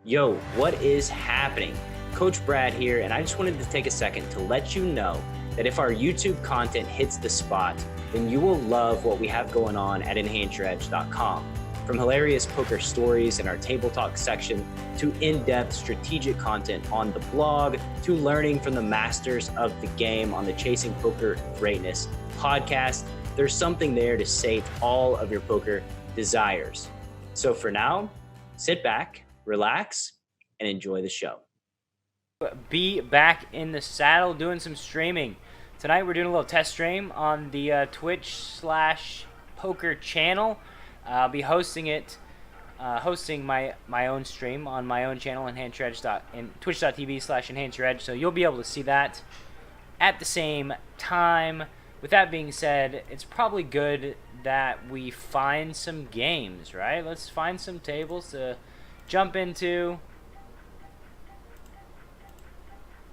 Yo, what is happening? Coach Brad here, and I just wanted to take a second to let you know that if our YouTube content hits the spot, then you will love what we have going on at enhanceyoredge.com. From hilarious poker stories in our table talk section, to in-depth strategic content on the blog, to learning from the masters of the game on the Chasing Poker Greatness podcast, there's something there to sate all of your poker desires. So for now, sit back, relax, and enjoy the show. Be back in the saddle doing some streaming. Tonight we're doing a little test stream on the Twitch/poker channel. I'll be hosting it, hosting my own stream on my own channel, twitch.tv/enhanceyoredge. So you'll be able to see that at the same time. With that being said, it's probably good that we find some games, right? Let's find some tables to jump into.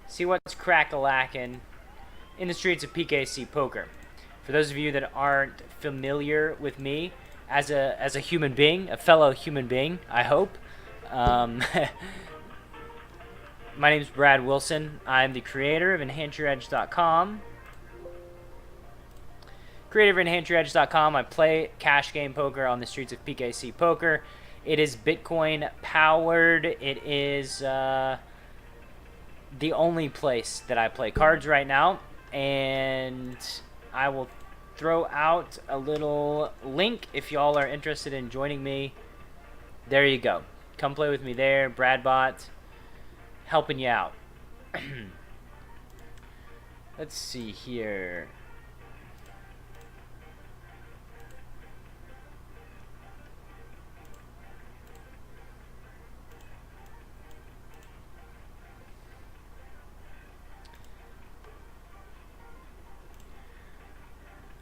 See what's crack-a-lackin' in the streets of PKC poker. For those of you that aren't familiar with me as a human being, a fellow human being, I hope. My name's Brad Wilson. I'm the creator of enhanceyoredge.com. Creator of enhanceyoredge.com. I play cash game poker on the streets of PKC poker. It is Bitcoin powered. It is the only place that I play cards right now, and I will throw out a little link if y'all are interested in joining me. There you go. Come play with me there. Bradbot, helping you out. Let's see here.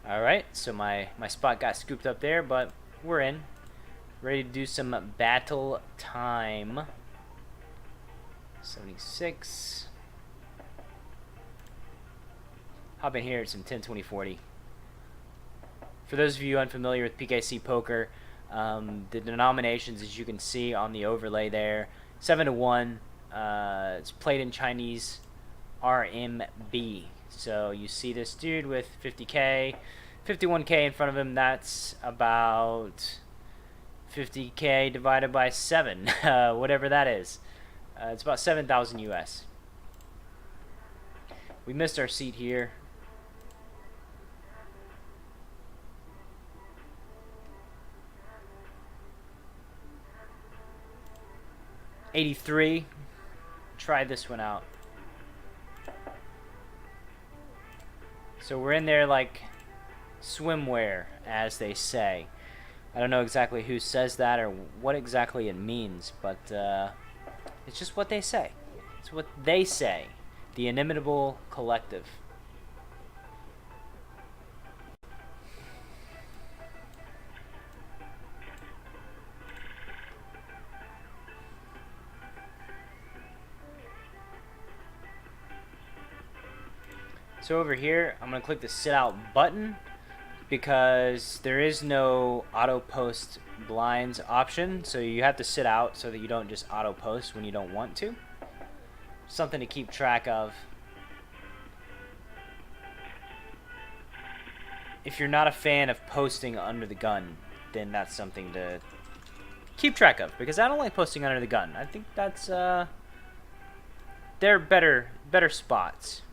Alright, so my spot got scooped up there, but we're in. Ready to do some battle time. 76. Hop in here at some 10, 20, 40. For those of you unfamiliar with PKC poker, the denominations, as you can see on the overlay there, 7-1. It's played in Chinese RMB. So you see this dude with 50K, 51K in front of him. That's about 50K divided by 7, whatever that is. It's about 7,000 US. We missed our seat here. $83. Try this one out. So we're in there like swimwear, as they say. I don't know exactly who says that or what exactly it means, but it's just what they say. It's what they say. The Inimitable Collective. So over here, I'm going to click the sit out button because there is no auto post blinds option. So you have to sit out so that you don't just auto post when you don't want to. Something to keep track of. If you're not a fan of posting under the gun, then that's something to keep track of, because I don't like posting under the gun. I think that's there are better spots.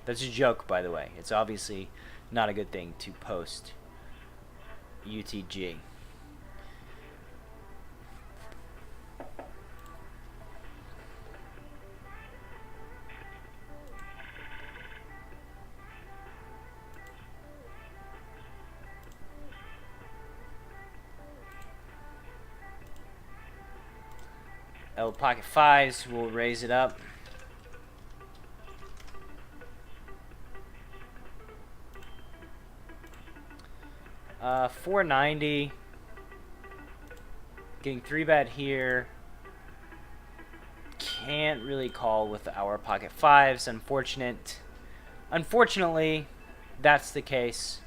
That's a joke, by the way. It's obviously not a good thing to post UTG. L pocket fives, we'll raise it up. $490. Getting 3-bet here. Can't really call with our pocket fives. Unfortunate. Unfortunately, that's the case.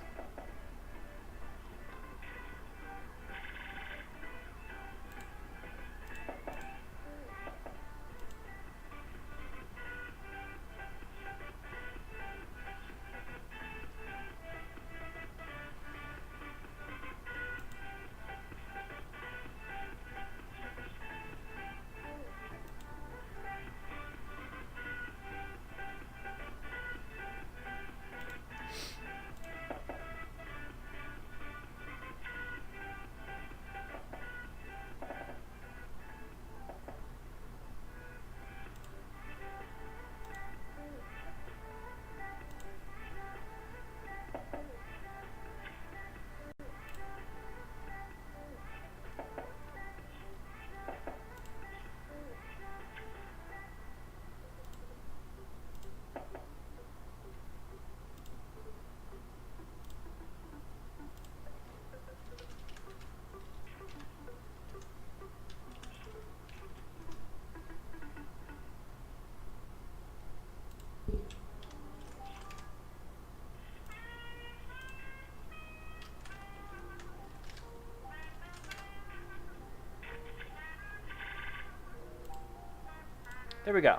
There we go.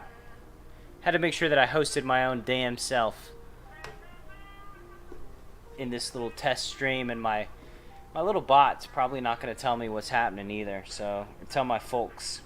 Had to make sure that I hosted my own damn self in this little test stream, and my little bot's probably not going to tell me what's happening either, so tell my folks.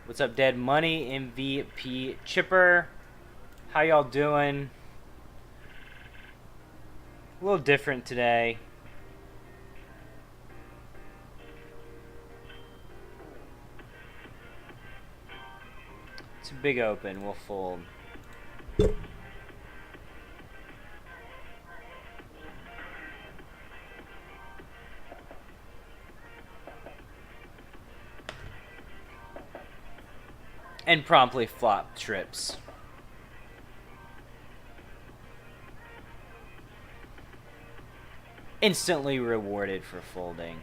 What's up, Dead Money, MVP Chipper? How y'all doing? A little different today. It's a big open. We'll fold. And promptly flop trips. Instantly rewarded for folding.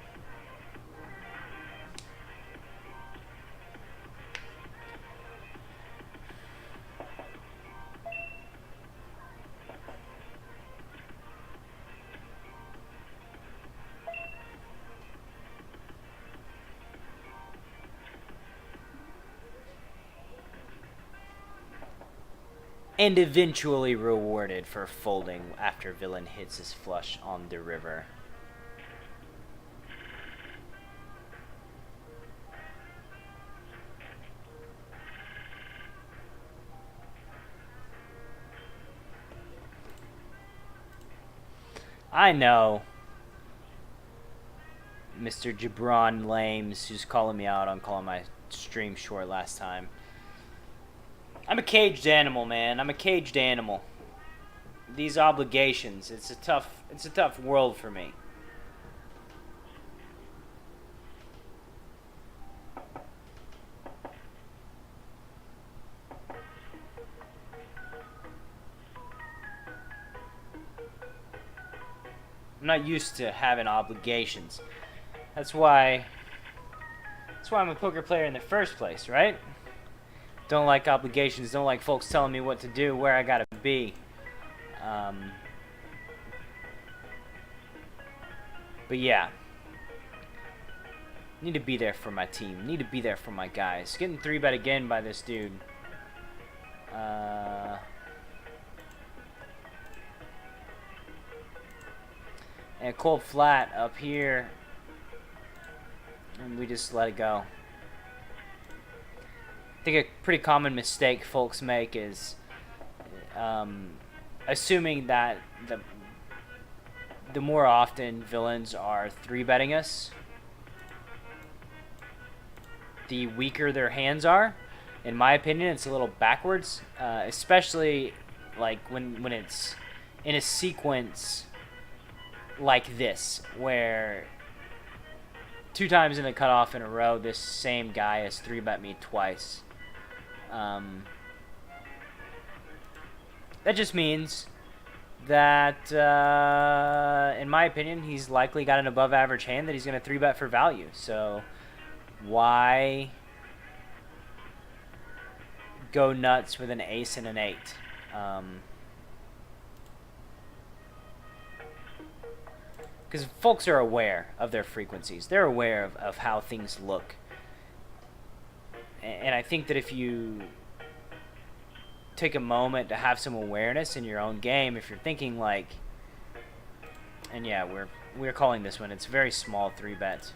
And eventually rewarded for folding after villain hits his flush on the river. I know. Mr. Jabron Lames, who's calling me out on calling my stream short last time. I'm a caged animal, man. I'm a caged animal. These obligations, it's a tough world for me. I'm not used to having obligations. That's why I'm a poker player in the first place, right? Don't like obligations, don't like folks telling me what to do, where I gotta be. But yeah. Need to be there for my team. Need to be there for my guys. Getting 3-bet again by this dude. And cold flat up here. And we just let it go. I think a pretty common mistake folks make is assuming that the more often villains are 3-betting us, the weaker their hands are. In my opinion, it's a little backwards, especially like when it's in a sequence like this, where 2 times in the cutoff in a row, this same guy has 3-bet me twice. That just means that, in my opinion, he's likely got an above average hand that he's going to 3-bet for value. So why go nuts with an ace and an 8? Because folks are aware of their frequencies. They're aware of how things look. And I think that if you take a moment to have some awareness in your own game, if you're thinking like, and yeah, we're calling this one, it's a very small 3-bet.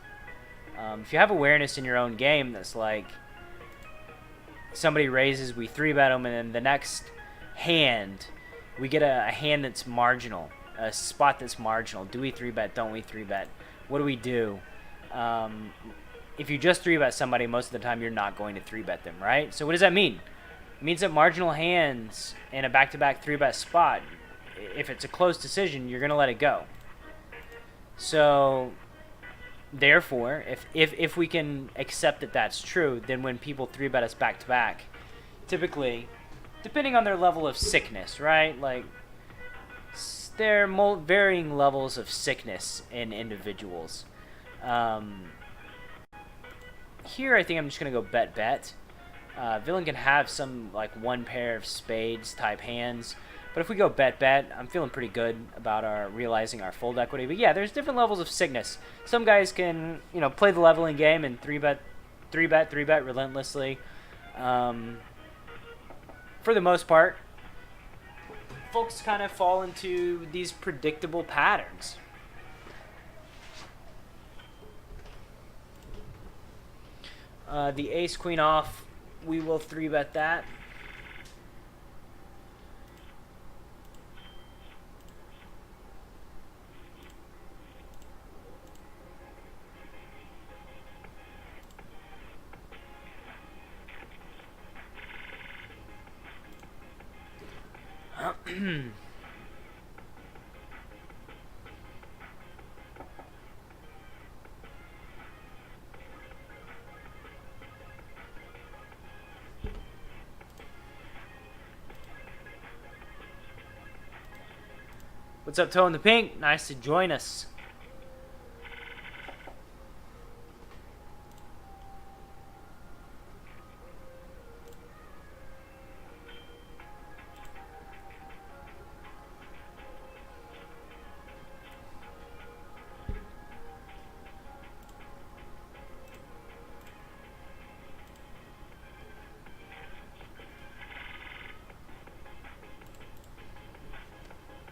If you have awareness in your own game that's like, somebody raises, we 3-bet them, and then the next hand, we get a hand that's marginal, a spot that's marginal. Do we 3-bet? Don't we 3-bet? What do we do? If you just 3-bet somebody, most of the time you're not going to 3-bet them, right? So what does that mean? It means that marginal hands in a back-to-back 3-bet spot, if it's a close decision, you're going to let it go. So therefore, if we can accept that that's true, then when people 3-bet us back-to-back, typically, depending on their level of sickness, right? Like, there are varying levels of sickness in individuals. Here, I think I'm just going to go bet. Villain can have some, like, 1 pair of spades type hands. But if we go bet, I'm feeling pretty good about realizing our fold equity. But yeah, there's different levels of sickness. Some guys can, play the leveling game and 3-bet relentlessly. For the most part, folks kind of fall into these predictable patterns. The ace queen off, we will 3-bet that. What's up, Toe in the Pink? Nice to join us.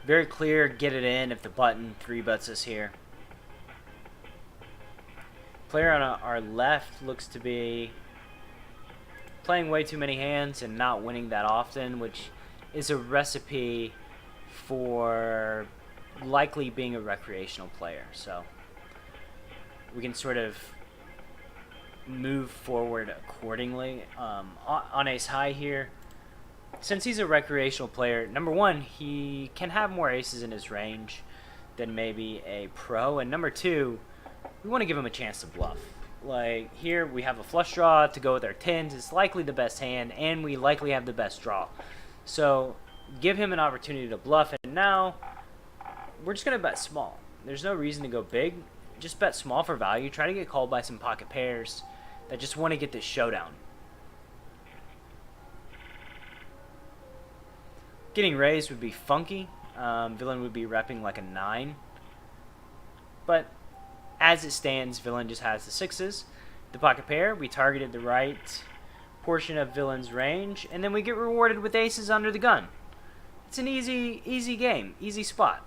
Very clear, get it in if the button 3-bets us here. Player on our left looks to be playing way too many hands and not winning that often, which is a recipe for likely being a recreational player. So we can sort of move forward accordingly. On ace high here, since he's a recreational player, number one, he can have more aces in his range than maybe a pro, and number two, we want to give him a chance to bluff. Like, here we have a flush draw to go with our tens. It's likely the best hand, and we likely have the best draw. So give him an opportunity to bluff, and now we're just going to bet small. There's no reason to go big. Just bet small for value. Try to get called by some pocket pairs that just want to get this showdown. Getting raised would be funky. Villain would be repping like a 9. But as it stands, Villain just has the 6s. The pocket pair, we targeted the right portion of Villain's range, and then we get rewarded with aces under the gun. It's an easy game, easy spot.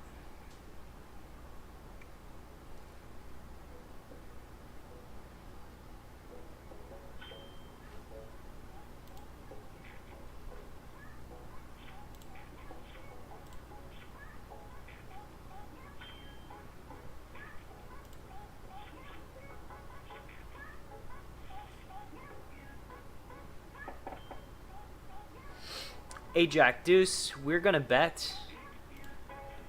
A jack deuce, we're gonna bet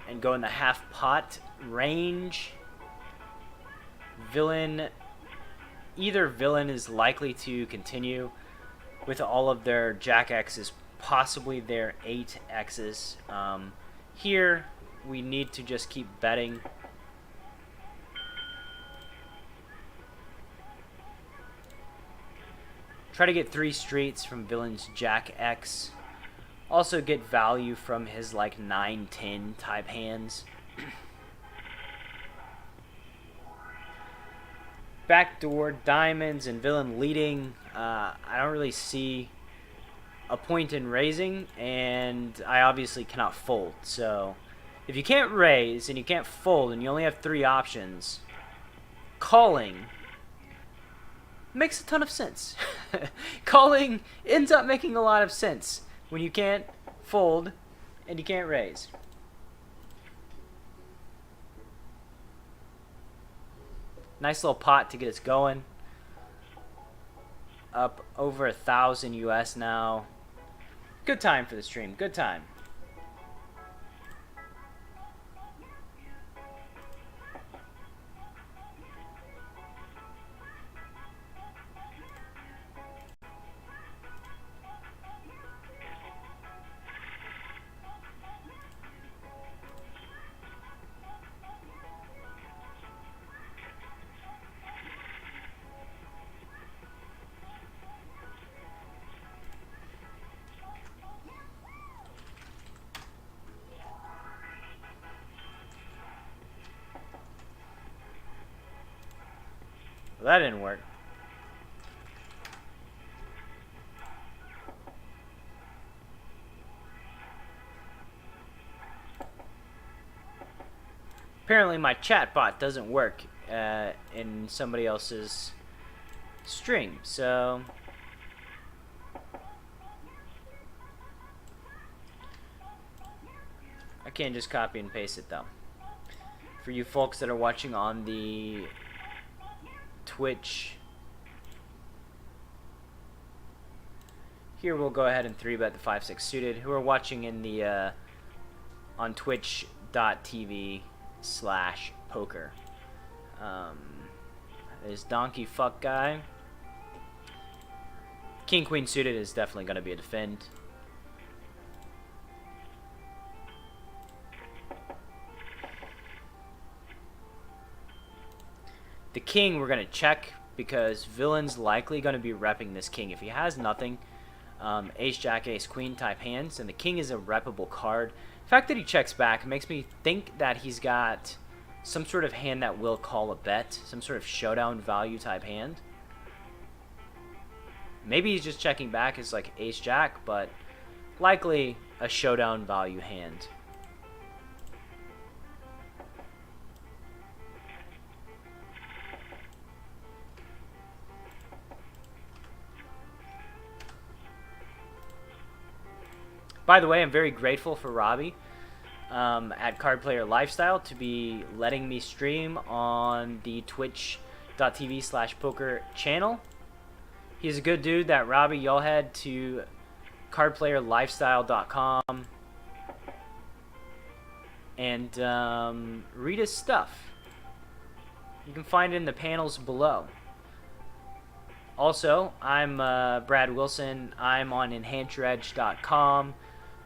and go in the half pot range. Villain, either Villain is likely to continue with all of their jack X's, possibly their 8 X's. Here we need to just keep betting. Try to get 3 streets from Villain's jack X. Also get value from his like 9-10 type hands. Backdoor diamonds and Villain leading. I don't really see a point in raising, and I obviously cannot fold. So if you can't raise and you can't fold and you only have 3 options, calling makes a ton of sense. Calling ends up making a lot of sense when you can't fold and you can't raise. Nice little pot to get us going. Up over 1,000 US now. Good time for the stream. Good time. Well, that didn't work. Apparently my chat bot doesn't work in somebody else's stream, so I can't just copy and paste it though. For you folks that are watching on the Twitch, here we'll go ahead and 3-bet the 5-6 suited. Who are watching in the on twitch.tv/poker. This donkey fuck guy. King queen suited is definitely going to be a defend. The king we're going to check because Villain's likely going to be repping this king. If he has nothing, ace jack ace queen type hands, and the king is a reppable card. The fact that he checks back makes me think that he's got some sort of hand that will call a bet, some sort of showdown value type hand. Maybe he's just checking back as like ace jack, but likely a showdown value hand. By the way, I'm very grateful for Robbie at Card Player Lifestyle to be letting me stream on the twitch.tv/poker channel. He's a good dude, that Robbie. Y'all had to cardplayerlifestyle.com, and read his stuff. You can find it in the panels below. Also, I'm Brad Wilson. I'm on enhanceyoredge.com,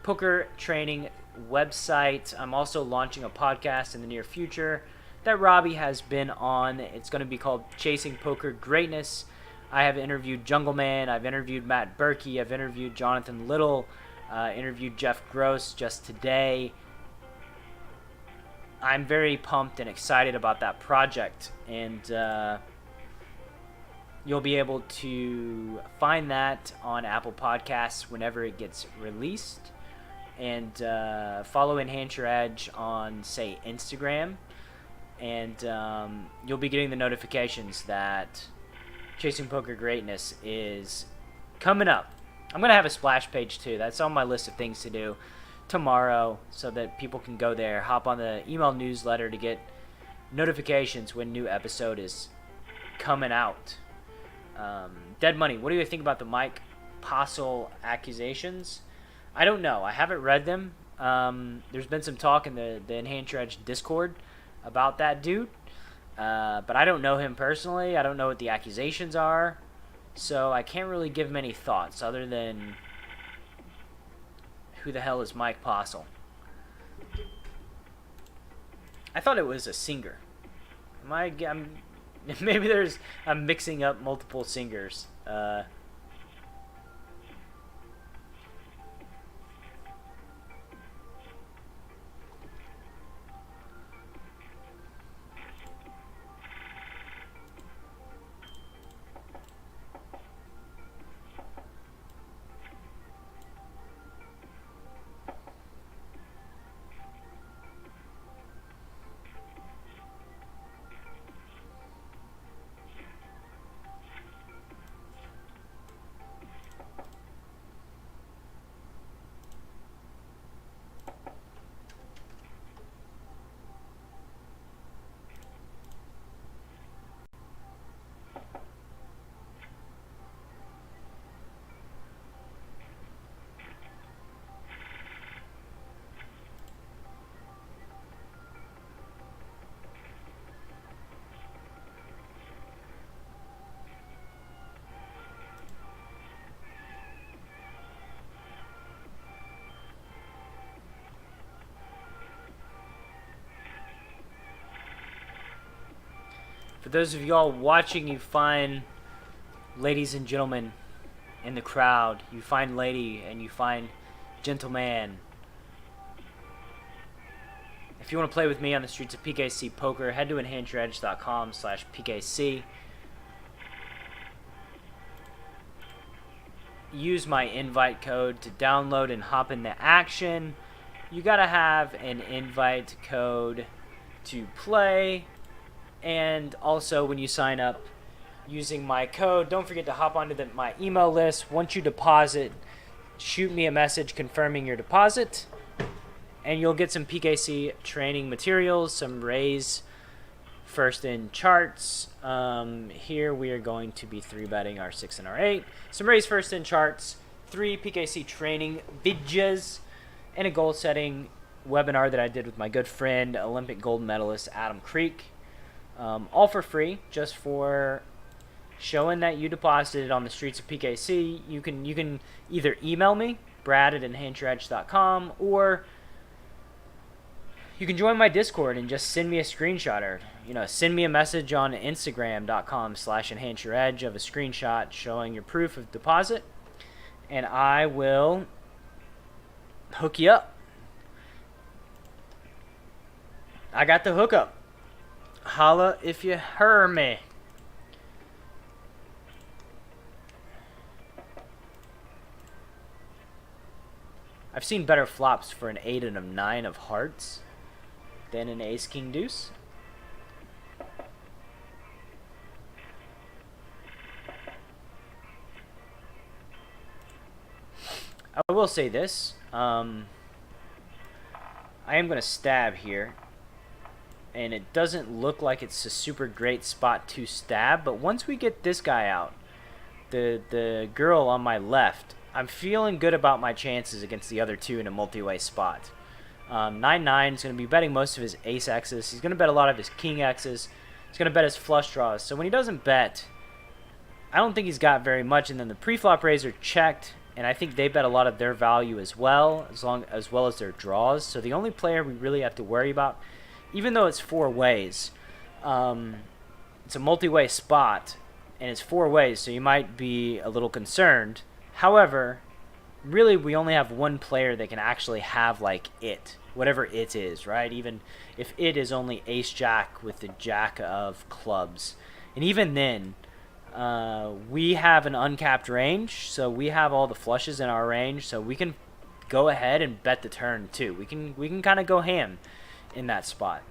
poker training website. I'm also launching a podcast in the near future that Robbie has been on. It's going to be called Chasing Poker Greatness. I have interviewed Jungleman. I've interviewed Matt Berkey. I've interviewed Jonathan Little. Interviewed Jeff Gross just today. I'm very pumped and excited about that project, and you'll be able to find that on Apple Podcasts whenever it gets released. And follow Enhance Your Edge on, say, Instagram, and you'll be getting the notifications that Chasing Poker Greatness is coming up. I'm going to have a splash page too. That's on my list of things to do tomorrow, so that people can go there, hop on the email newsletter to get notifications when new episode is coming out. Dead Money, what do you think about the Mike Postle accusations? I don't know. I haven't read them. There's been some talk in the Enhance Your Edge Discord about that dude, but I don't know him personally. I don't know what the accusations are, so I can't really give him any thoughts other than, who the hell is Mike Postle? I thought it was a singer. Maybe I'm mixing up multiple singers. For those of y'all watching, you find ladies and gentlemen in the crowd. You find lady and you find gentleman. If you want to play with me on the streets of PKC Poker, head to enhanceyoredge.com/PKC. Use my invite code to download and hop into action. You gotta have an invite code to play. And also, when you sign up using my code, don't forget to hop onto my email list. Once you deposit, shoot me a message confirming your deposit, and you'll get some PKC training materials, some raise first in charts. Here we are going to be 3-betting our 6 and our 8. Some raise first in charts, 3 PKC training videos, and a goal setting webinar that I did with my good friend, Olympic gold medalist Adam Creek. All for free, just for showing that you deposited on the streets of PKC. You can either email me, brad@enhanceyoredge.com, or you can join my Discord and just send me a screenshot, or send me a message on Instagram.com/enhanceyoredge of a screenshot showing your proof of deposit, and I will hook you up. I got the hookup. Holla if you hear me. I've seen better flops for an 8 and a 9 of hearts than an ace king deuce. I will say this. I am going to stab here. And it doesn't look like it's a super great spot to stab. But once we get this guy out, the girl on my left I'm feeling good about my chances against the other two in a multi-way spot. 9-9 is going to be betting most of his ace X's. He's going to bet a lot of his king X's. He's going to bet his flush draws. So when he doesn't bet, I don't think he's got very much. And then the pre-flop raise are checked, and I think they bet a lot of their value as well as their draws. So the only player we really have to worry about, even though it's 4 ways, it's a multi-way spot, and it's 4 ways, so you might be a little concerned. However, really we only have one player that can actually have like it, whatever it is, right? Even if it is only ace jack with the jack of clubs. And even then, we have an uncapped range, so we have all the flushes in our range, so we can go ahead and bet the turn too. We can kind of go ham in that spot.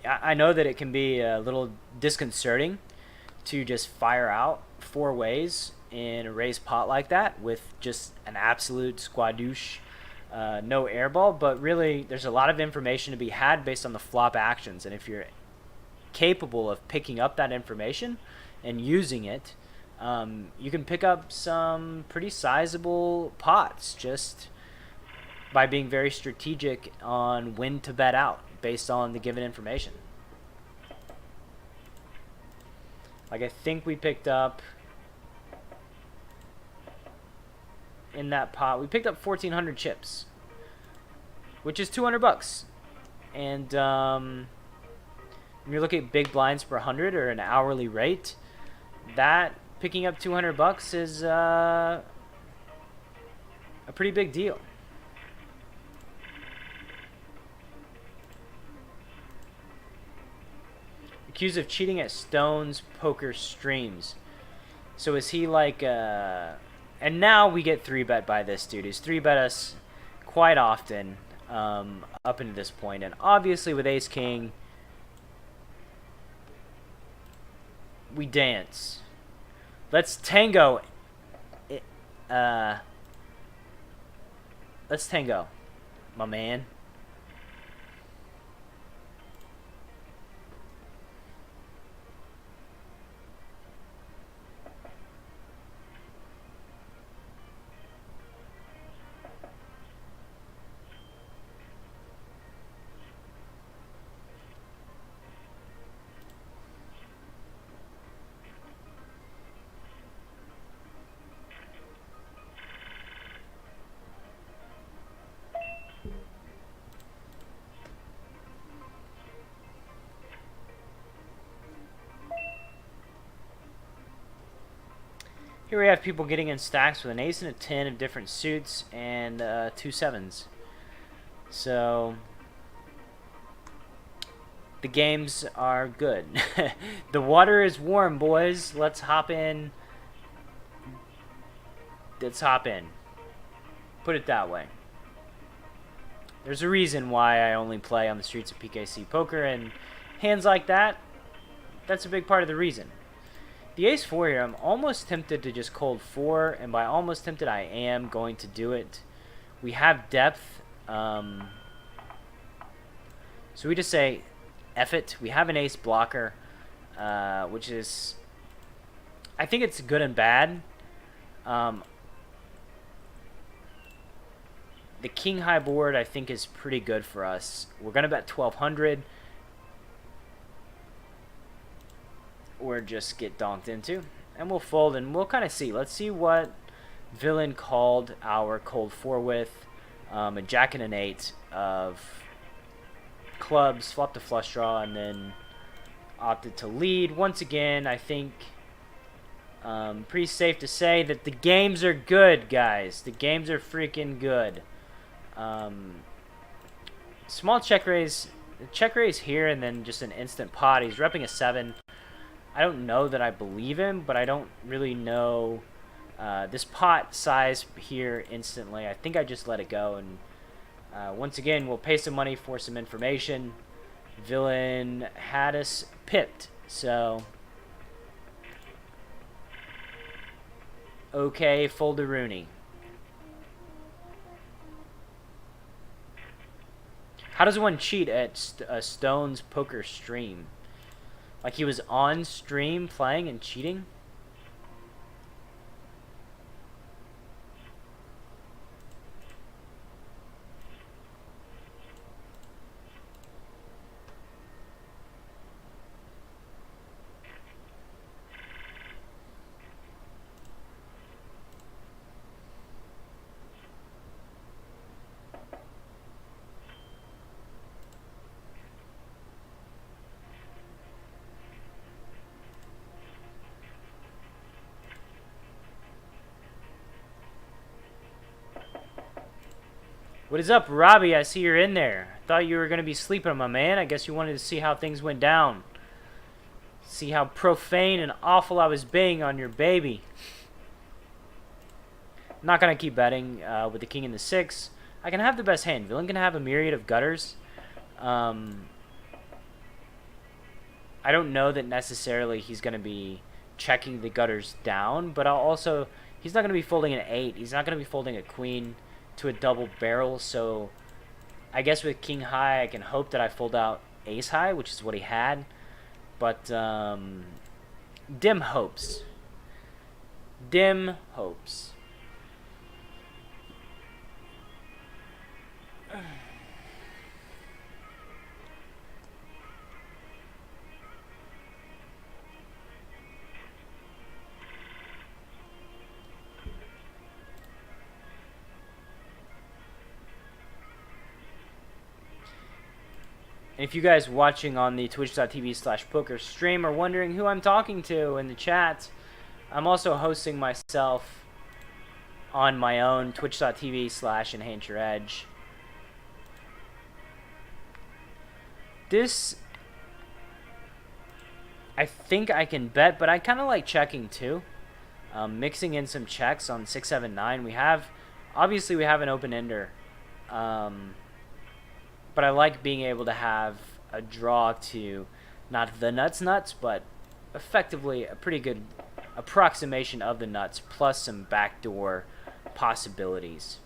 I know that it can be a little disconcerting to just fire out 4 ways in a raised pot like that with just an absolute squadouche, no airball, but really there's a lot of information to be had based on the flop actions, and if you're capable of picking up that information and using it, you can pick up some pretty sizable pots just by being very strategic on when to bet out based on the given information. Like, I think we picked up in that pot, we picked up 1,400 chips, which is $200. And when you're looking at big blinds per 100 or an hourly rate, that picking up $200 is a pretty big deal. Accused of cheating at Stone's poker streams. So is he like and now we get 3-bet by this dude. He's 3-bet us quite often up into this point, and obviously with ace king we dance. Let's tango. Let's tango, my man. Here we have people getting in stacks with an ace and a 10 of different suits and 2 7s. So the games are good. The water is warm, boys. Let's hop in. Let's hop in. Put it that way. There's a reason why I only play on the streets of PKC Poker, and hands like that, that's a big part of the reason. The ace-4 here, I'm almost tempted to just cold 4, and by almost tempted, I am going to do it. We have depth, so we just say, F it. We have an ace blocker, which is, I think it's good and bad. The king-high board, I think, is pretty good for us. We're going to bet 1,200. Or just get donked into, and we'll fold, and we'll kind of see. Let's see what villain called our cold 4 with. A jack and an 8 of clubs, flopped a flush draw, and then opted to lead. Once again, I think pretty safe to say that the games are good, guys. The games are freaking good. Small check raise here, and then just an instant pot. He's repping a 7. I don't know that I believe him, but I don't really know this pot size here instantly. I think I just let it go, and once again, we'll pay some money for some information. Villain had us pipped, so okay, fold a Rooney. How does one cheat at Stone's poker stream? Like he was on stream playing and cheating? What is up, Robbie? I see you're in there. I thought you were going to be sleeping, my man. I guess you wanted to see how things went down. See how profane and awful I was being on your baby. I'm not going to keep betting with the king and the 6. I can have the best hand. Villain can have a myriad of gutters. I don't know that necessarily he's going to be checking the gutters down, but he's not going to be folding an 8. He's not going to be folding a queen to a double barrel, so I guess with king high I can hope that I fold out ace high, which is what he had, but dim hopes. Dim hopes. And if you guys watching on the twitch.tv/poker stream are wondering who I'm talking to in the chat, I'm also hosting myself on my own twitch.tv/enhanceYourEdge. This, I think I can bet, but I kind of like checking too. Mixing in some checks on 6, 7, 9. Obviously we have an open-ender. But I like being able to have a draw to not the nuts, but effectively a pretty good approximation of the nuts, plus some backdoor possibilities.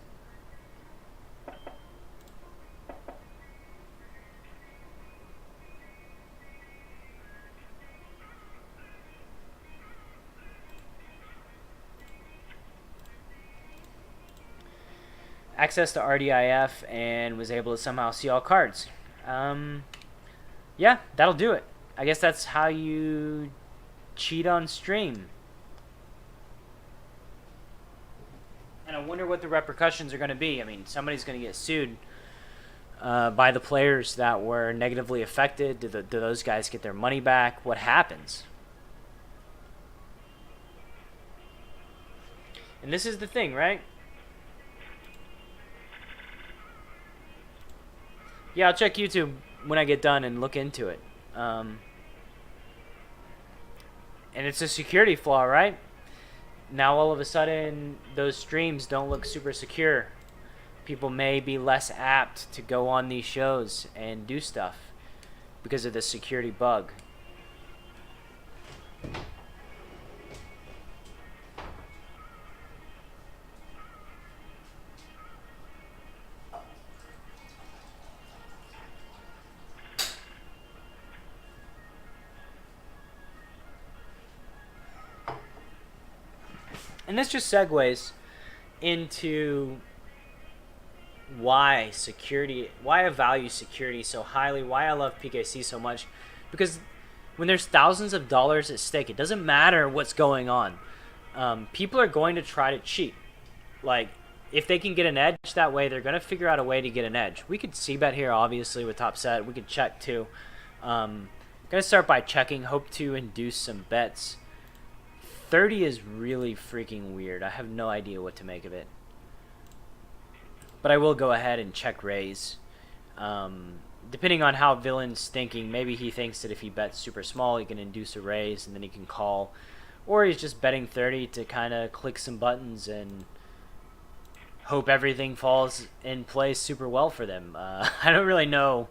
Access to RDIF and was able to somehow see all cards. Yeah, that'll do it. I guess that's how you cheat on stream. And I wonder what the repercussions are going to be. I mean, somebody's going to get sued by the players that were negatively affected. Do those guys get their money back? What happens? And this is the thing, right? Yeah, I'll check YouTube when I get done and look into it. And it's a security flaw, right? Now all of a sudden, those streams don't look super secure. People may be less apt to go on these shows and do stuff because of this security bug. And this just segues into why I value security so highly, why I love PKC so much. Because when there's thousands of dollars at stake, it doesn't matter what's going on. People are going to try to cheat. Like, if they can get an edge that way, they're going to figure out a way to get an edge. We could c-bet here, obviously, with top set. We could check, too. Going to start by checking, hope to induce some bets. 30 is really freaking weird. I have no idea what to make of it. But I will go ahead and check raise. Depending on how Villain's thinking, maybe he thinks that if he bets super small, he can induce a raise and then he can call. Or he's just betting 30 to kind of click some buttons and hope everything falls in place super well for them. I don't really know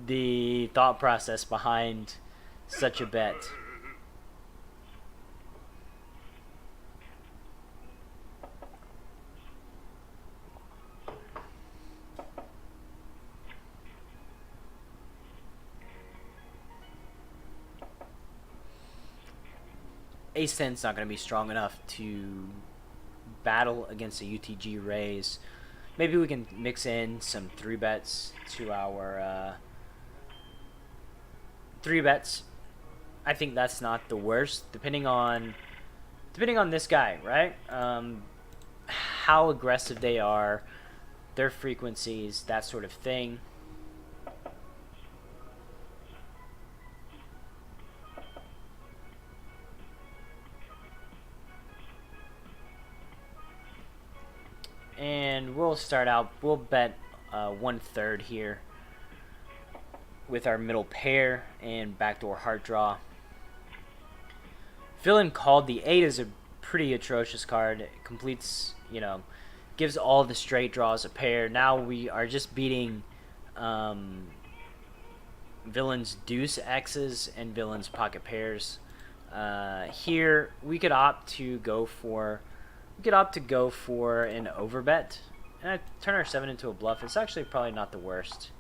the thought process behind such a bet. Ace 10's not going to be strong enough to battle against a UTG raise. Maybe we can mix in some 3-bets to our 3-bets. I think that's not the worst, depending on this guy, right? How aggressive they are, their frequencies, that sort of thing. And we'll start out, we'll bet 1/3 here with our middle pair and backdoor heart draw. Villain called. The 8 is a pretty atrocious card. It completes, you know, gives all the straight draws a pair. Now we are just beating Villain's deuce X's and Villain's pocket pairs. Here we could opt to go for an overbet and turn our 7 into a bluff. It's actually probably not the worst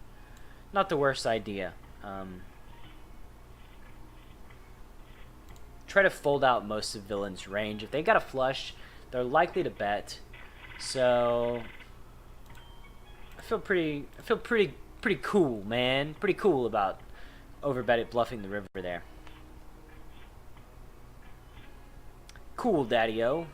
idea. Try to fold out most of Villain's range. If they got a flush, they're likely to bet. So I feel pretty cool, man. Pretty cool about overbetting, bluffing the river there. Cool, Daddy-O.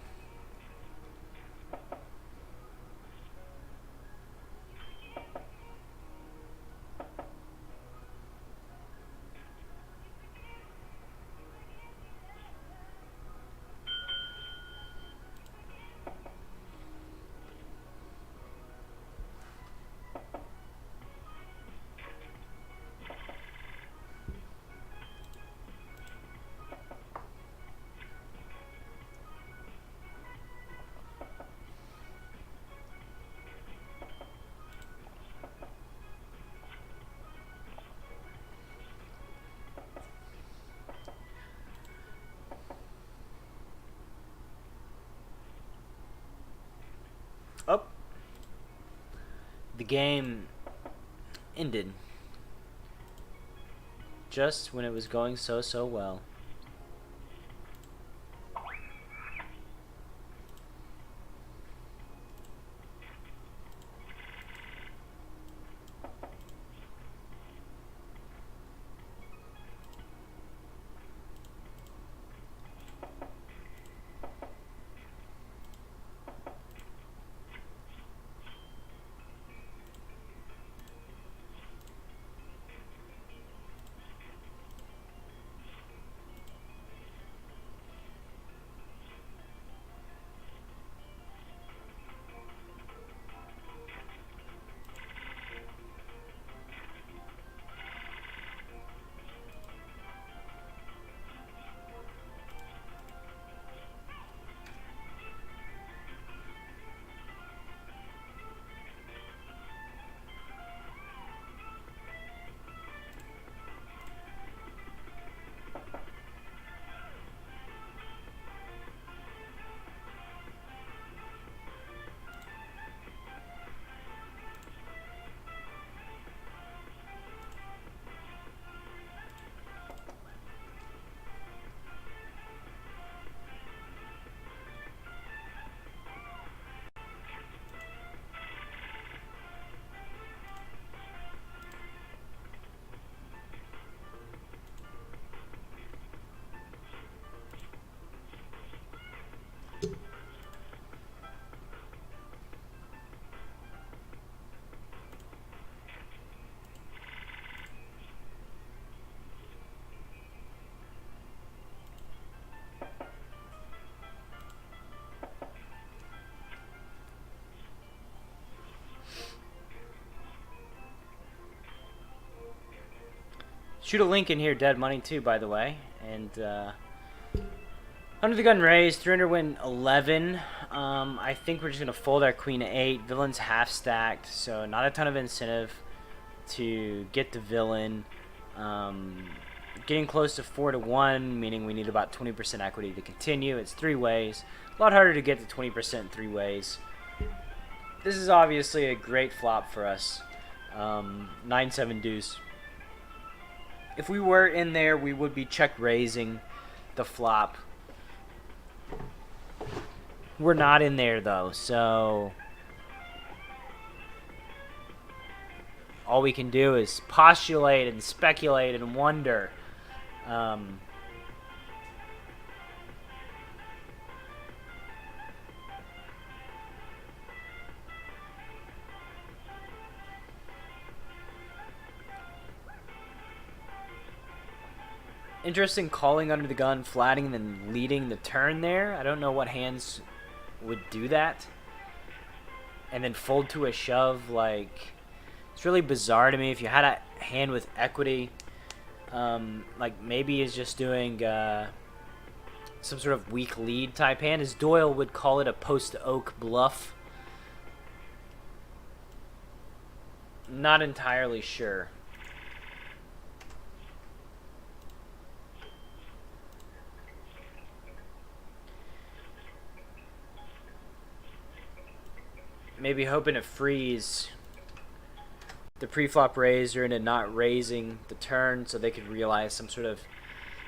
Oh, the game ended just when it was going so well. Shoot a link in here, Dead Money too, by the way. And under the gun raised, 300 win 11. I think we're just gonna fold our queen 8. Villain's half stacked, so not a ton of incentive to get the villain. Getting close to 4-1, meaning we need about 20% equity to continue. It's 3 ways. A lot harder to get to 20% 3 ways. This is obviously a great flop for us. 9-7 deuce. If we were in there, we would be check raising the flop. We're not in there though, so all we can do is postulate and speculate and wonder. Interesting calling under the gun, flatting, and then leading the turn there. I don't know what hands would do that. And then fold to a shove like It's really bizarre to me. If you had a hand with equity, like maybe he's just doing some sort of weak lead type hand, as Doyle would call it, a post-oak bluff. Not entirely sure. Maybe hoping to freeze the pre-flop raiser into not raising the turn so they could realize some sort of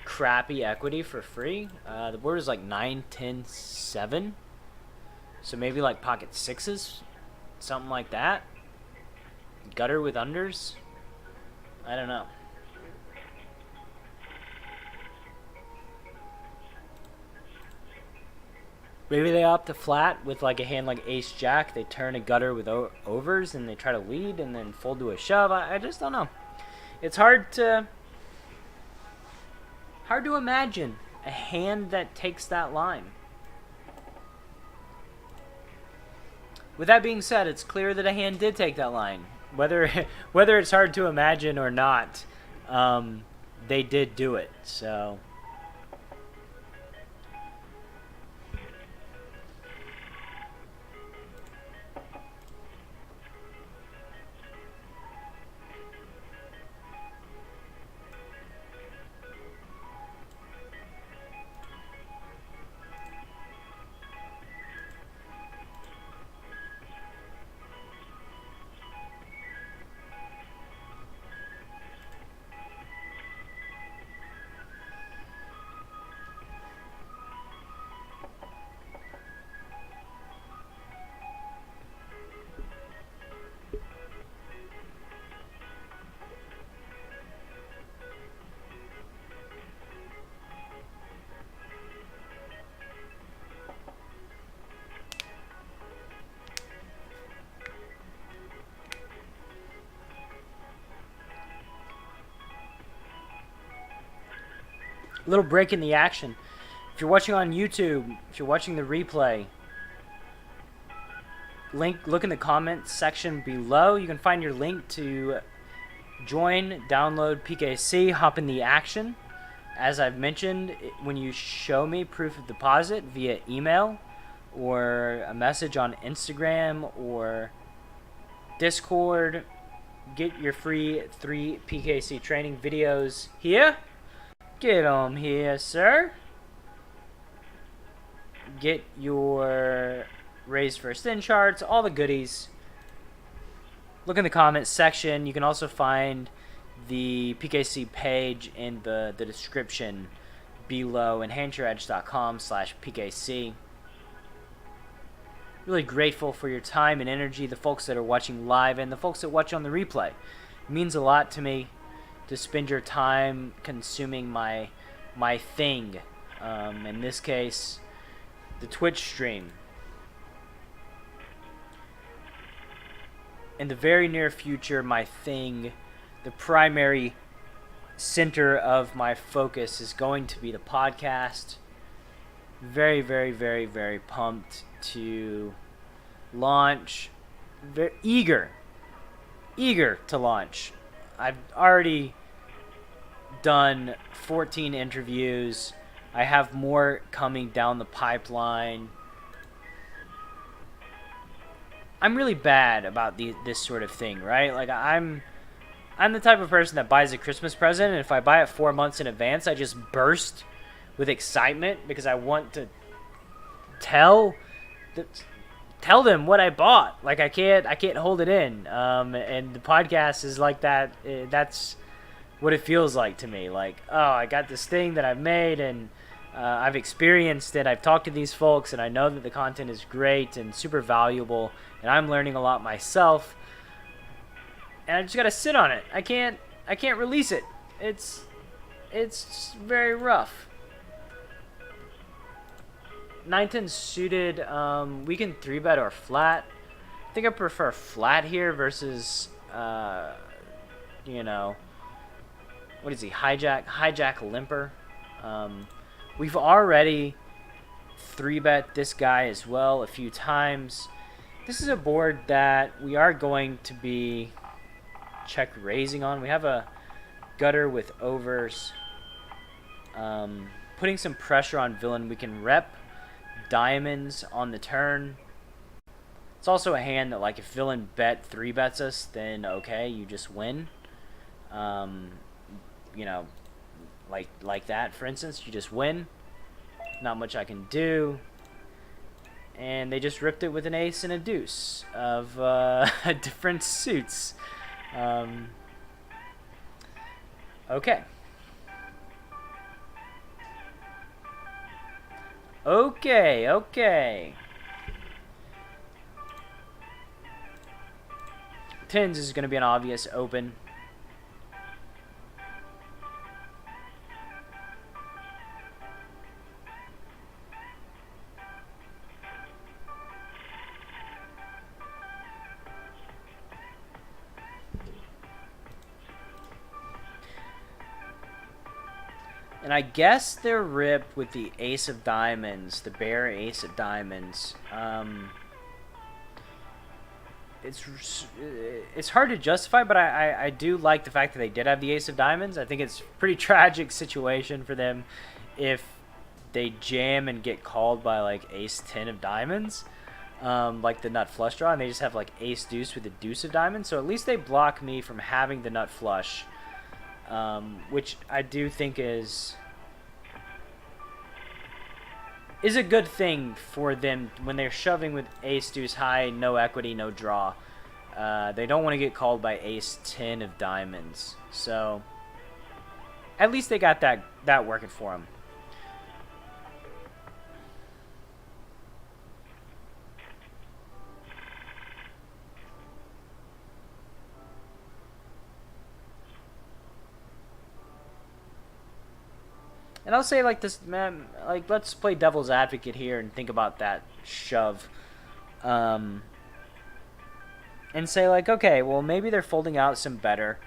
crappy equity for free. The board is like 9, 10, 7. So maybe like pocket sixes, something like that. Gutter with unders. I don't know. Maybe they opt to flat with like a hand like ace jack. They turn a gutter with overs and they try to lead and then fold to a shove. I just don't know. It's hard to imagine a hand that takes that line. With that being said, it's clear that a hand did take that line. Whether it's hard to imagine or not, they did do it. So. Little break in the action. If you're watching on YouTube, if you're watching the replay, look in the comments section below. You can find your link to join, download PKC, hop in the action. As I've mentioned, when you show me proof of deposit via email or a message on Instagram or Discord, get your free 3 PKC training videos here. Get them here, sir. Get your raise first in charts, all the goodies. Look in the comments section. You can also find the PKC page in the description below and handyoredge.com/PKC. Really grateful for your time and energy, the folks that are watching live and the folks that watch on the replay. It means a lot to me to spend your time consuming my thing. In this case, the Twitch stream. In the very near future, my thing, the primary center of my focus is going to be the podcast. Very, very, very, very pumped to launch. Very eager to launch. I've already done 14 interviews. I have more coming down the pipeline. I'm really bad about this sort of thing, right? Like I'm the type of person that buys a Christmas present, and if I buy it 4 months in advance, I just burst with excitement because I want to tell them what I bought. Like I can't hold it in. And the podcast is like that. That's what it feels like to me. Like, oh, I got this thing that I've made and I've experienced it. I've talked to these folks and I know that the content is great and super valuable and I'm learning a lot myself. And I just gotta sit on it. I can't release it. It's very rough. 9-10 suited, we can 3-bet or flat. I think I prefer flat here versus, you know, what is he, hijack limper. We've already 3-bet this guy as well a few times. This is a board that we are going to be check raising on. We have a gutter with overs. Putting some pressure on villain. We can rep diamonds on the turn. It's also a hand that, like, if villain bet 3-bets us, then okay, you just win. You know, like that, for instance, you just win. Not much I can do. And they just ripped it with an ace and a deuce of different suits. Okay. Okay. Tens is going to be an obvious open. And I guess they're ripped with the ace of diamonds, the bare ace of diamonds. It's hard to justify, but I do like the fact that they did have the ace of diamonds. I think it's a pretty tragic situation for them if they jam and get called by, like, ace 10 of diamonds, like the nut flush draw, and they just have, like, ace deuce with the deuce of diamonds. So at least they block me from having the nut flush. Which I do think is a good thing for them when they're shoving with ace deuce high, no equity, no draw. They don't want to get called by ace 10 of diamonds. So at least they got that working for them. And I'll say, like, this, man, like, let's play devil's advocate here and think about that shove. And say, like, okay, well, maybe they're folding out some better.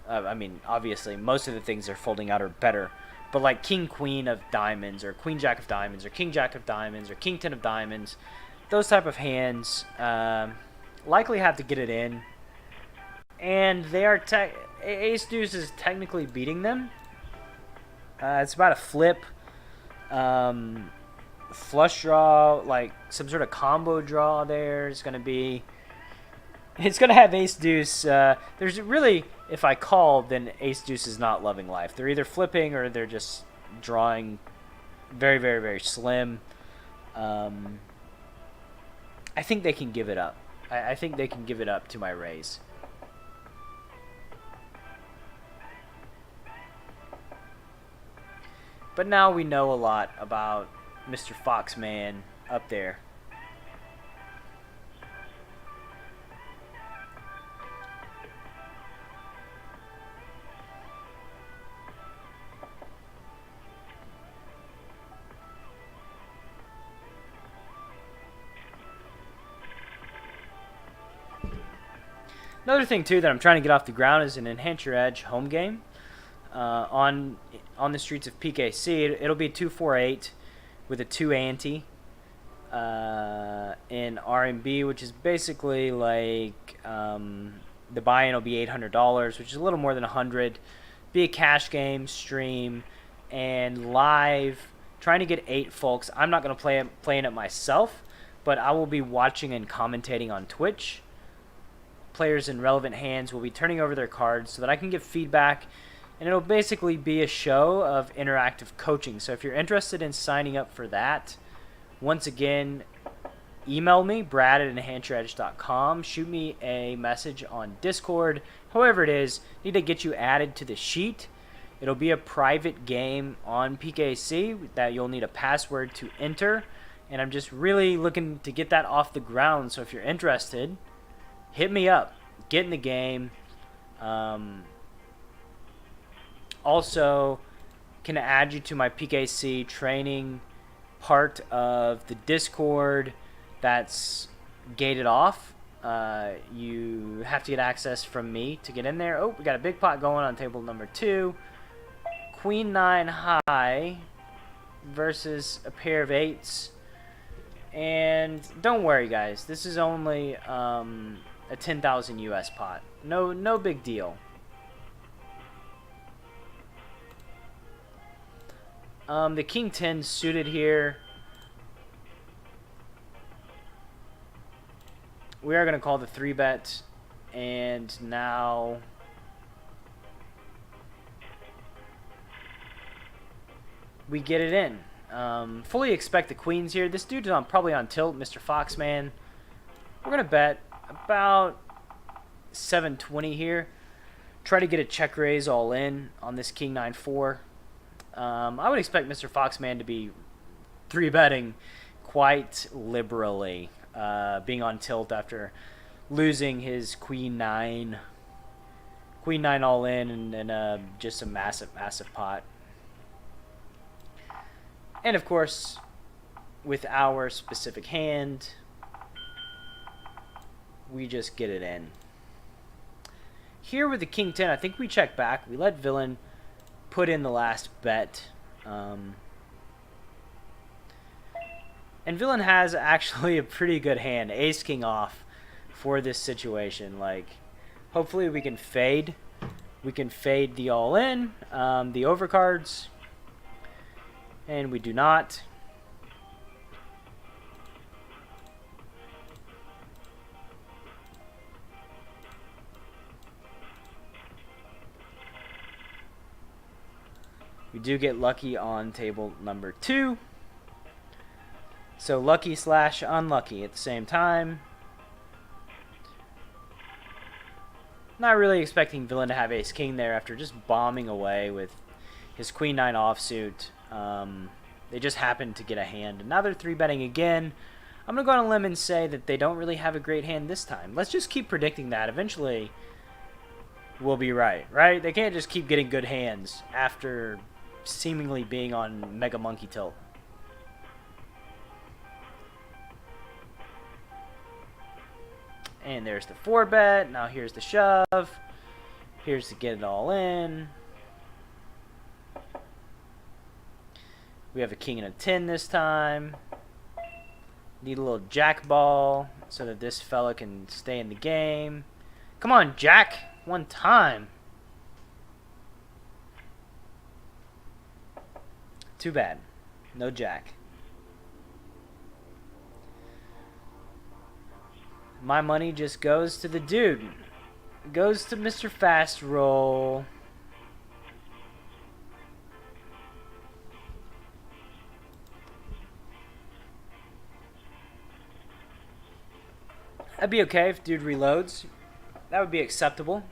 I mean, obviously, most of the things they're folding out are better. But, like, king, queen of diamonds, or queen, jack of diamonds, or king, jack of diamonds, or king, 10 of diamonds, those type of hands likely have to get it in. And they are, ace deuce is technically beating them. It's about a flip, flush draw, like some sort of combo draw there. It's going to have ace deuce. There's really, if I call, then ace deuce is not loving life. They're either flipping or they're just drawing very, very, very slim. I think they can give it up. I think they can give it up to my raise. But now we know a lot about Mr. Foxman up there. Another thing, too, that I'm trying to get off the ground is an Enhance Your Edge home game. On the streets of PKC, it'll be 248 with a 2 ante in RMB, which is basically like the buy-in will be $800, which is a little more than 100. Be a cash game, stream, and live. Trying to get 8 folks. I'm not going to playing it myself, but I will be watching and commentating on Twitch. Players in relevant hands will be turning over their cards so that I can give feedback. And it'll basically be a show of interactive coaching. So if you're interested in signing up for that, once again, email me, brad@enhanceyouredge.com. Shoot me a message on Discord. However it is, I need to get you added to the sheet. It'll be a private game on PKC that you'll need a password to enter. And I'm just really looking to get that off the ground. So if you're interested, hit me up. Get in the game. Also, can add you to my PKC training part of the Discord that's gated off. You have to get access from me to get in there. Oh, we got a big pot going on table number 2. Queen 9 high versus a pair of 8s. And don't worry, guys. This is only a 10,000 US pot. No big deal. The king 10 suited here. We are going to call the 3-bet, and now we get it in. Fully expect the queens here. This dude's probably on tilt, Mr. Foxman. We're going to bet about 720 here. Try to get a check raise all in on this king 9-4. I would expect Mr. Foxman to be 3-betting quite liberally, being on tilt after losing his queen 9 all in and just a massive pot. And of course, with our specific hand, we just get it in. Here with the king 10, I think we check back. We let villain put in the last bet. And villain has actually a pretty good hand. Ace king off for this situation. Like, hopefully we can fade. We can fade the all in, the overcards. And we do not. We do get lucky on table number 2. So lucky / unlucky at the same time. Not really expecting villain to have ace king there after just bombing away with his queen 9 offsuit. They just happened to get a hand. And now they're 3-betting again. I'm going to go on a limb and say that they don't really have a great hand this time. Let's just keep predicting that. Eventually, we'll be right? They can't just keep getting good hands after seemingly being on Mega Monkey tilt. And there's the 4-bet. Now here's the shove. Here's to get it all in. We have a king and a 10 this time. Need a little jack ball so that this fella can stay in the game. Come on, jack. One time. Too bad. No jack. My money just goes to the dude. Goes to Mr. Fast Roll. That'd be okay if dude reloads. That would be acceptable.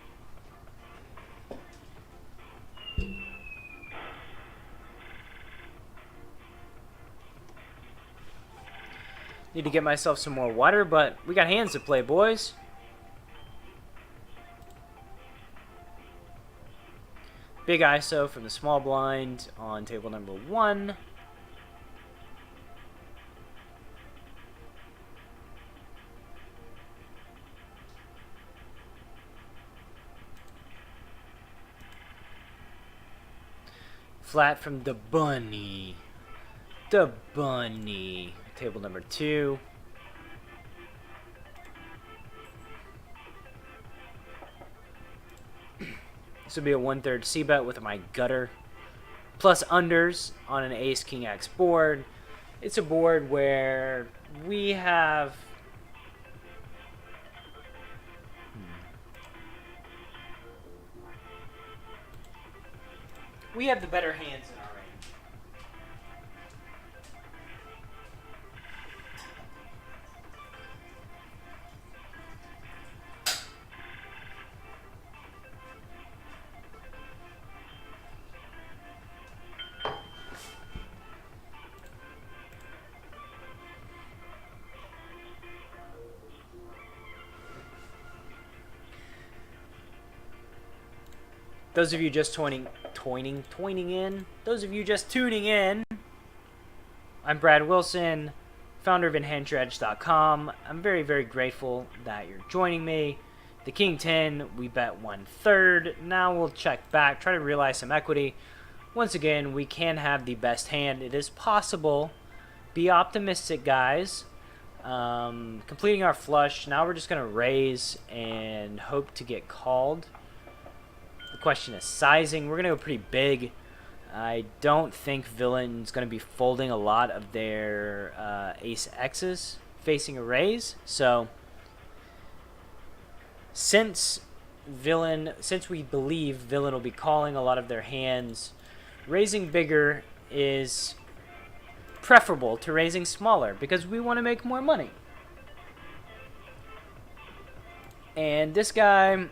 Need to get myself some more water, but we got hands to play, boys. Big ISO from the small blind on table number 1. Flat from the bunny. The bunny. Table number 2. This would be a 1/3 C-bet with my gutter. Plus unders on an ace-king X board. It's a board where we have... We have the better hands in our range. Those of you just tuning in. Those of you just tuning in. I'm Brad Wilson, founder of EnhancedEdge.com. I'm very, very grateful that you're joining me. The King 10, we bet 1/3. Now we'll check back, try to realize some equity. Once again, we can have the best hand. It is possible. Be optimistic, guys. Completing our flush. Now we're just going to raise and hope to get called. The question is sizing. We're going to go pretty big. I don't think villain's going to be folding a lot of their ace X's facing a raise. So since we believe villain will be calling a lot of their hands, raising bigger is preferable to raising smaller because we want to make more money. And this guy,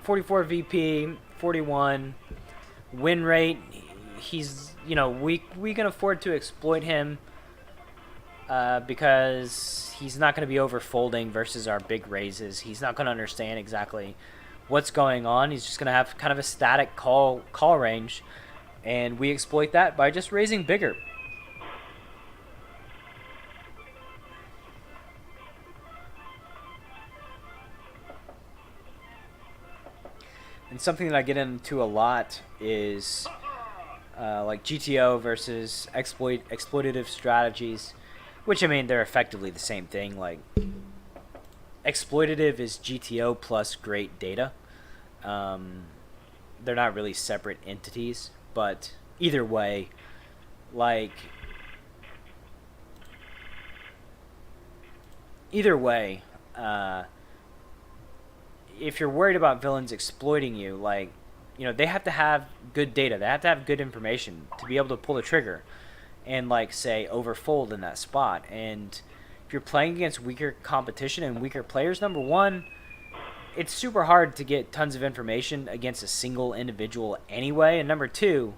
44 VP, 41 win rate, he's, you know, we can afford to exploit him because he's not going to be over folding versus our big raises. He's not going to understand exactly what's going on. He's just going to have kind of a static call range, and we exploit that by just raising bigger. And something that I get into a lot is like GTO versus exploitative strategies, which, I mean, they're effectively the same thing. Like, exploitative is GTO plus great data. They're not really separate entities, but either way, like, if you're worried about villains exploiting you, like, you know, they have to have good data. They have to have good information to be able to pull the trigger and, like, say, overfold in that spot. And if you're playing against weaker competition and weaker players, number one, it's super hard to get tons of information against a single individual anyway. And number two,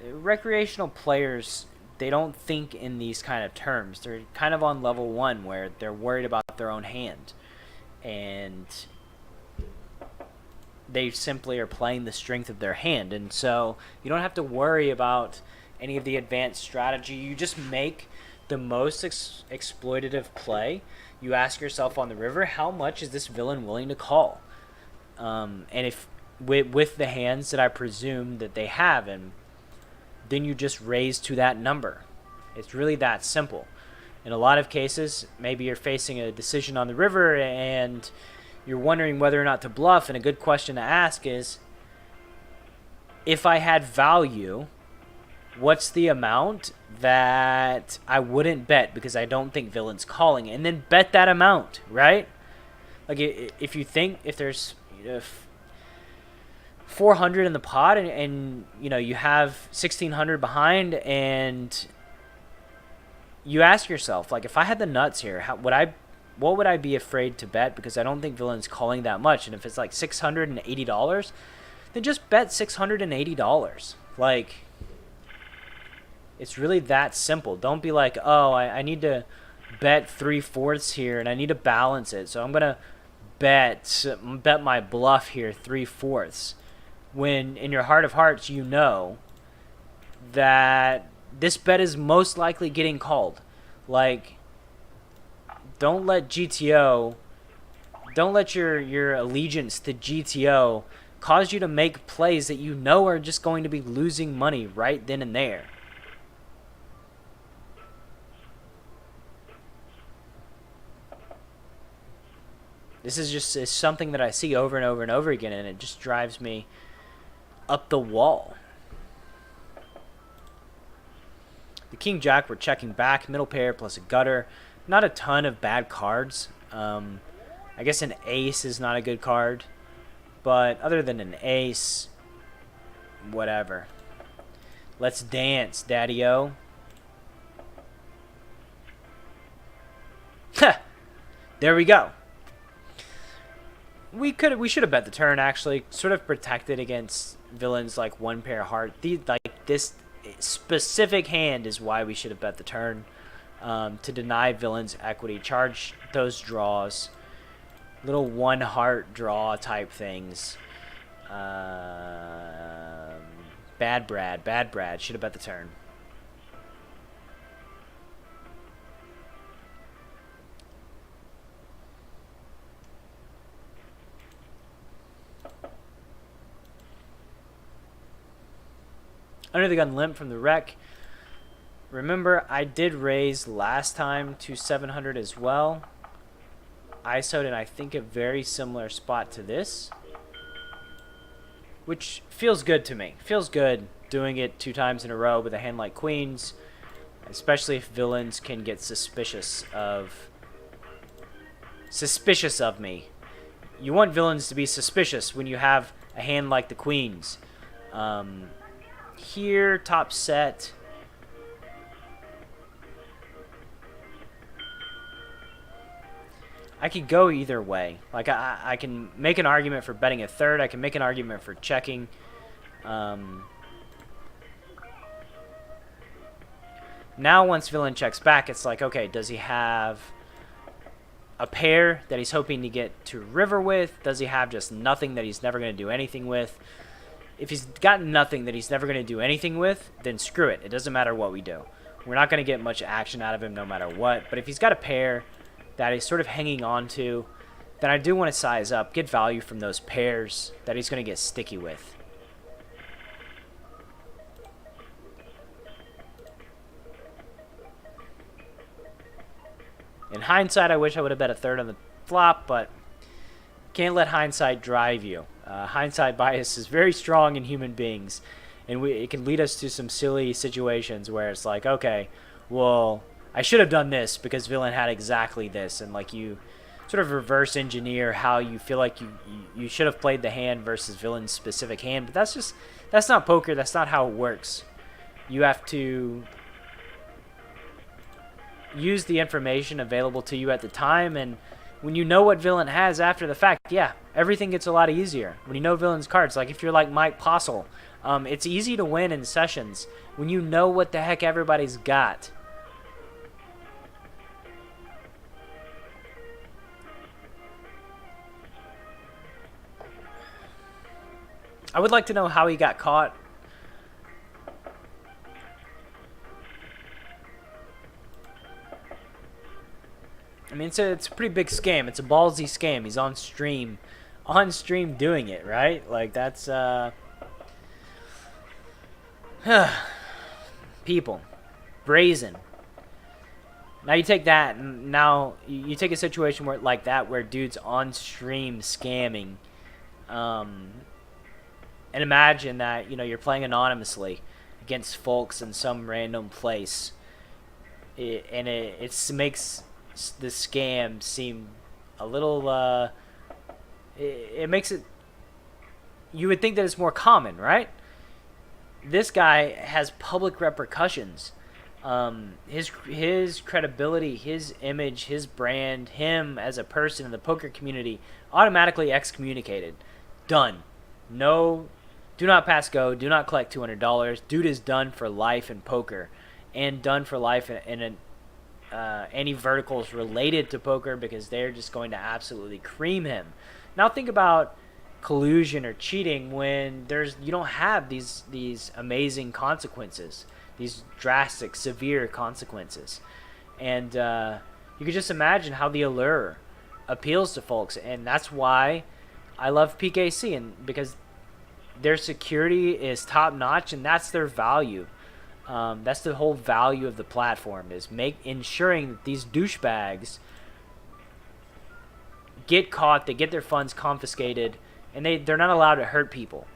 recreational players, they don't think in these kind of terms. They're kind of on level one where they're worried about their own hand. And they simply are playing the strength of their hand. And so you don't have to worry about any of the advanced strategy. You just make the most exploitative play. You ask yourself on the river, how much is this villain willing to call? And if with the hands that I presume that they have, and then you just raise to that number. It's really that simple. In a lot of cases, maybe you're facing a decision on the river and you're wondering whether or not to bluff, and a good question to ask is, if I had value, what's the amount that I wouldn't bet because I don't think villain's calling? And then bet that amount, right? Like, if you think, if there's 400 in the pot and you know, you have 1600 behind, and you ask yourself, like, if I had the nuts here, what would I be afraid to bet because I don't think villain's calling that much? And if it's like $680, then just bet $680. Like, it's really that simple. Don't be like, oh, I need to bet 3/4 here and I need to balance it, so I'm gonna bet my bluff here 3/4. When in your heart of hearts you know that this bet is most likely getting called. Like, don't let your allegiance to GTO cause you to make plays that you know are just going to be losing money right then and there. This is something that I see over and over and over again, and it just drives me up the wall. The King Jack, we're checking back, middle pair plus a gutter. Not a ton of bad cards. I guess an ace is not a good card, but other than an ace, whatever. Let's dance, Daddy-O. There we go. We should have bet the turn, actually. Sort of protected against villains like one pair heart. This specific hand is why we should have bet the turn. To deny villains equity, charge those draws, little one heart draw type things. Bad Brad should have bet the turn. Under the gun limp from the wreck. Remember, I did raise last time to 700 as well. ISO'd in, I think, a very similar spot to this, which feels good to me. Feels good doing it 2 times in a row with a hand like queens, especially if villains can get suspicious of me. You want villains to be suspicious when you have a hand like the queens. Here, top set. I could go either way. Like, I can make an argument for betting a third. I can make an argument for checking. Now, once villain checks back, it's like, okay, does he have a pair that he's hoping to get to river with? Does he have just nothing that he's never going to do anything with? If he's got nothing that he's never going to do anything with, then screw it. It doesn't matter what we do. We're not going to get much action out of him no matter what. But if he's got a pair that he's sort of hanging on to, then I do want to size up, get value from those pairs that he's going to get sticky with. In hindsight, I wish I would have bet a third on the flop, but can't let hindsight drive you. Hindsight bias is very strong in human beings, and it can lead us to some silly situations where it's like, okay, well, I should have done this because villain had exactly this, and like you sort of reverse engineer how you feel like you should have played the hand versus villain's specific hand. But that's not poker. That's not how it works. You have to use the information available to you at the time, and when you know what villain has after the fact, yeah, everything gets a lot easier. When you know villain's cards, like if you're like Mike Postle, it's easy to win in sessions when you know what the heck everybody's got. I would like to know how he got caught. I mean, it's a pretty big scam. It's a ballsy scam. He's on stream doing it, right? Like, that's, people. Brazen. Now you take that, and now you take a situation where like that, where dude's on stream scamming, and imagine that, you're playing anonymously against folks in some random place, it makes the scam seem a little, it makes it, you would think that it's more common, right? This guy has public repercussions. His credibility, his image, his brand, him as a person in the poker community, automatically excommunicated. Done. No, do not pass go. Do not collect $200. Dude is done for life in poker, and done for life in any verticals related to poker, because they're just going to absolutely cream him. Now think about collusion or cheating when you don't have these amazing consequences, these drastic, severe consequences, and you can just imagine how the allure appeals to folks, and that's why I love PKC, and because their security is top notch, and that's their value. That's the whole value of the platform, is ensuring that these douchebags get caught, they get their funds confiscated, and they're not allowed to hurt people.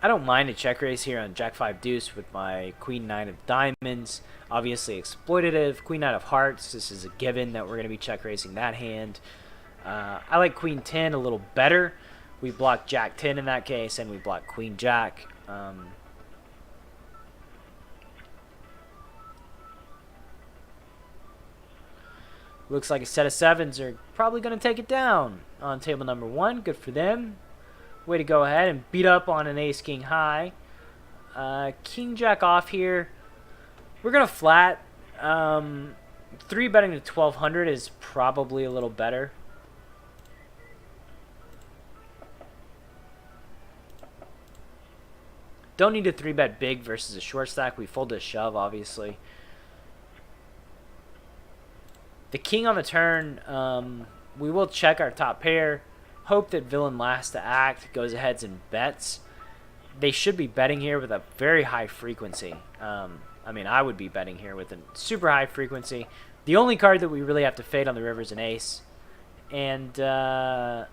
I don't mind a check raise here on Jack 5 Deuce with my Queen 9 of Diamonds. Obviously exploitative. Queen 9 of Hearts. This is a given that we're going to be check raising that hand. I like Queen 10 a little better. We block Jack 10 in that case, and we block Queen Jack. Looks like a set of sevens are probably going to take it down on table number 1. Good for them. Way to go ahead and beat up on an ace-king high. King Jack off here. We're going to flat. 3 betting to 1200 is probably a little better. Don't need to 3-bet big versus a short stack. We fold to shove, obviously. The king on the turn, we will check our top pair. hope that villain last to act, goes ahead and bets. They should be betting here with a very high frequency. I mean, I would be betting here with a super high frequency. The only card that we really have to fade on the river is an ace. And I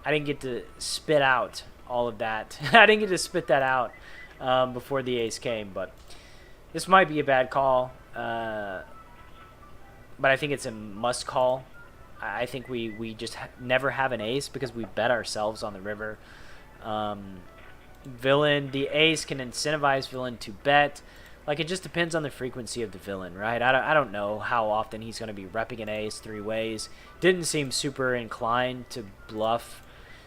didn't get to spit out all of that. I didn't get to spit that out before the ace came. But this might be a bad call. But I think it's a must call. I think we just never have an ace because we bet ourselves on the river. Villain, the ace can incentivize villain to bet. Like, it just depends on the frequency of the villain, right? I don't know how often he's going to be repping an ace 3 ways. Didn't seem super inclined to bluff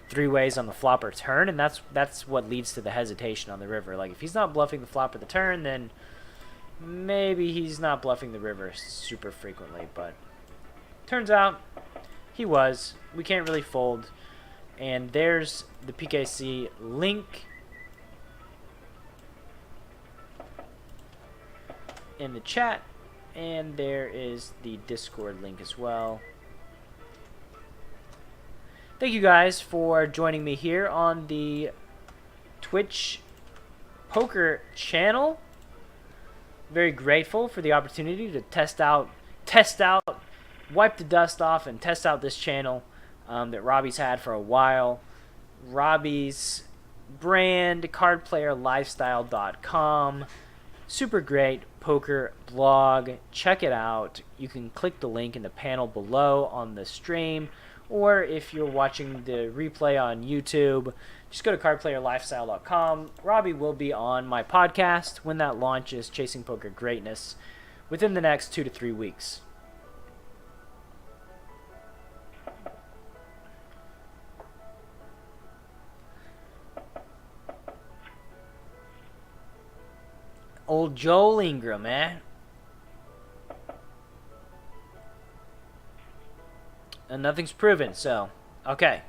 3 ways on the flop or turn, and that's what leads to the hesitation on the river. Like, if he's not bluffing the flop or the turn, then maybe he's not bluffing the river super frequently. But turns out he was. We can't really fold. And there's the PKC link in the chat, and there is the Discord link as well. Thank you guys for joining me here on the Twitch poker channel. Very grateful for the opportunity to test out, wipe the dust off and test out this channel that Robbie's had for a while. Robbie's brand, cardplayerlifestyle.com. Super great poker blog. Check it out. You can click the link in the panel below on the stream, or if you're watching the replay on YouTube, just go to cardplayerlifestyle.com. Robbie will be on my podcast when that launches, Chasing Poker Greatness, within the next 2 to 3 weeks. Old Joel Ingram, eh? And nothing's proven, so okay.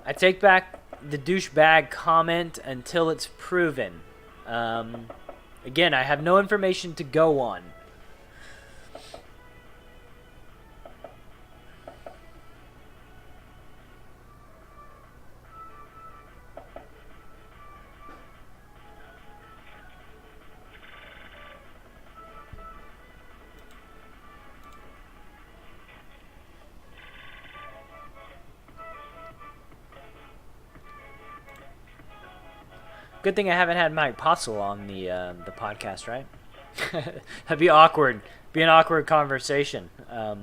I take back the douchebag comment until it's proven. Again, I have no information to go on. Good thing I haven't had Mike Postle on the podcast, right? That'd be awkward. Be an awkward conversation. But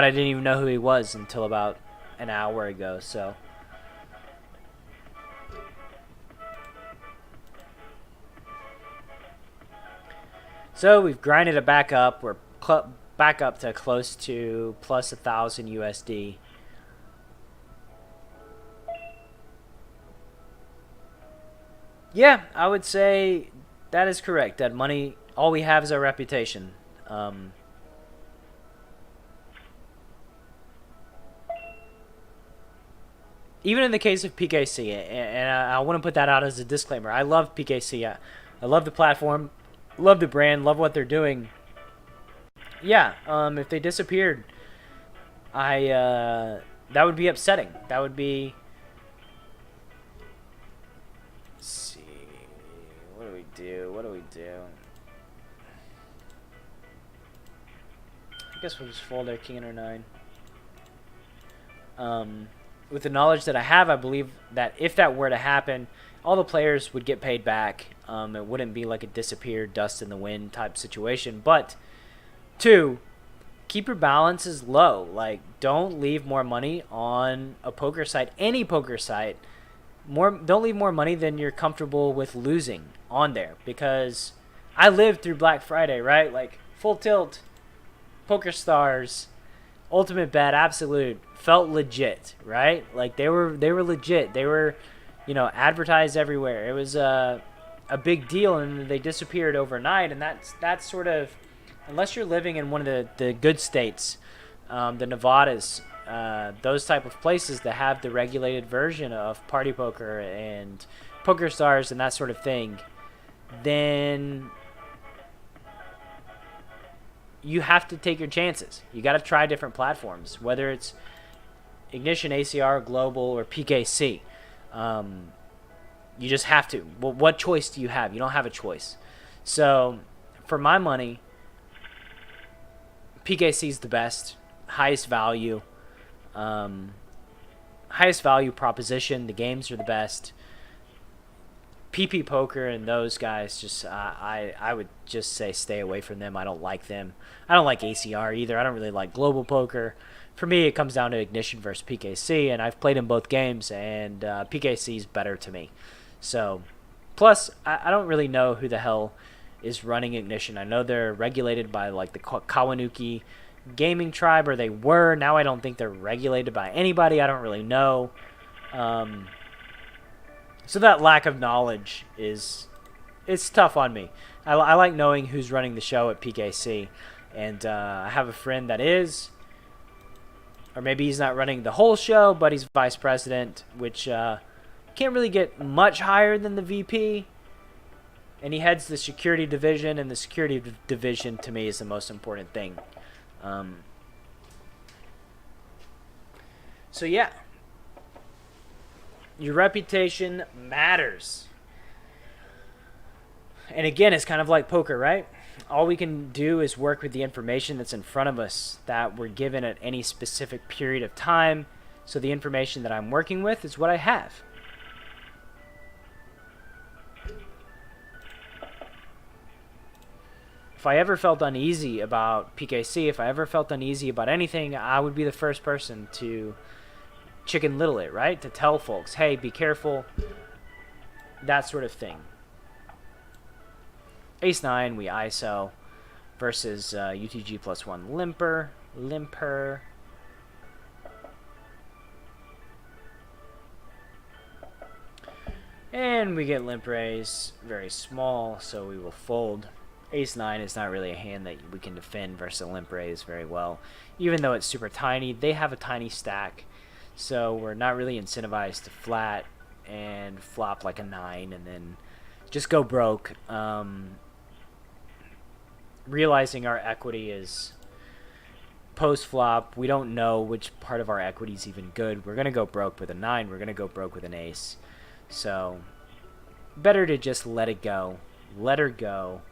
I didn't even know who he was until about an hour ago. So we've grinded it back up. We're back up to close to plus 1,000 USD. Yeah, I would say that is correct. That money, all we have is our reputation. Even in the case of PKC, and I want to put that out as a disclaimer, I love PKC. I love the platform, love the brand, love what they're doing. Yeah, if they disappeared, that would be upsetting. That would be... What do we do? I guess we'll just fold our king under 9. With the knowledge that I have, I believe that if that were to happen, all the players would get paid back. It wouldn't be like a disappeared, dust in the wind type situation. But 2, keep your balances low. Like, don't leave more money on a poker site, any poker site. Don't leave more money than you're comfortable with losing on there, because I lived through Black Friday, right? Like, Full Tilt, Poker Stars, Ultimate Bet, Absolute felt legit, right? Like, they were legit. They were, advertised everywhere. It was a big deal, and they disappeared overnight. And that's sort of, unless you're living in one of the good states, the Nevadas, those type of places that have the regulated version of Party Poker and Poker Stars and that sort of thing, then you have to take your chances. You got to try different platforms, whether it's Ignition, ACR, Global, or PKC. You just have to. Well, what choice do you have? You don't have a choice. So, for my money, PKC is the best, highest value proposition. The games are the best. PPPoker and those guys, just I would just say stay away from them. I don't like them. I don't like ACR either. I don't really like Global Poker. For me, it comes down to Ignition versus PKC, and I've played in both games, and PKC is better to me. So, plus, I don't really know who the hell is running Ignition. I know they're regulated by like the Kawanuki gaming tribe, or they were. Now I don't think they're regulated by anybody. I don't really know. So that lack of knowledge it's tough on me. I like knowing who's running the show at PKC, and I have a friend that is, or maybe he's not running the whole show, but he's vice president, which can't really get much higher than the VP. And he heads the security division, and the security division to me is the most important thing. So yeah, your reputation matters. And again, it's kind of like poker, right? All we can do is work with the information that's in front of us that we're given at any specific period of time. So the information that I'm working with is what I have. If I ever felt uneasy about PKC, if I ever felt uneasy about anything, I would be the first person to Chicken Little it, right? To tell folks, hey, be careful, that sort of thing. Ace-9, we ISO versus UTG +1 limper. And we get limp raise, very small, so we will fold. Ace-9 is not really a hand that we can defend versus a limp raise very well. Even though it's super tiny, they have a tiny stack, so we're not really incentivized to flat and flop like a 9 and then just go broke. Realizing our equity is post-flop, we don't know which part of our equity is even good. We're going to go broke with a 9. We're going to go broke with an ace. So, better to just let it go. Let her go.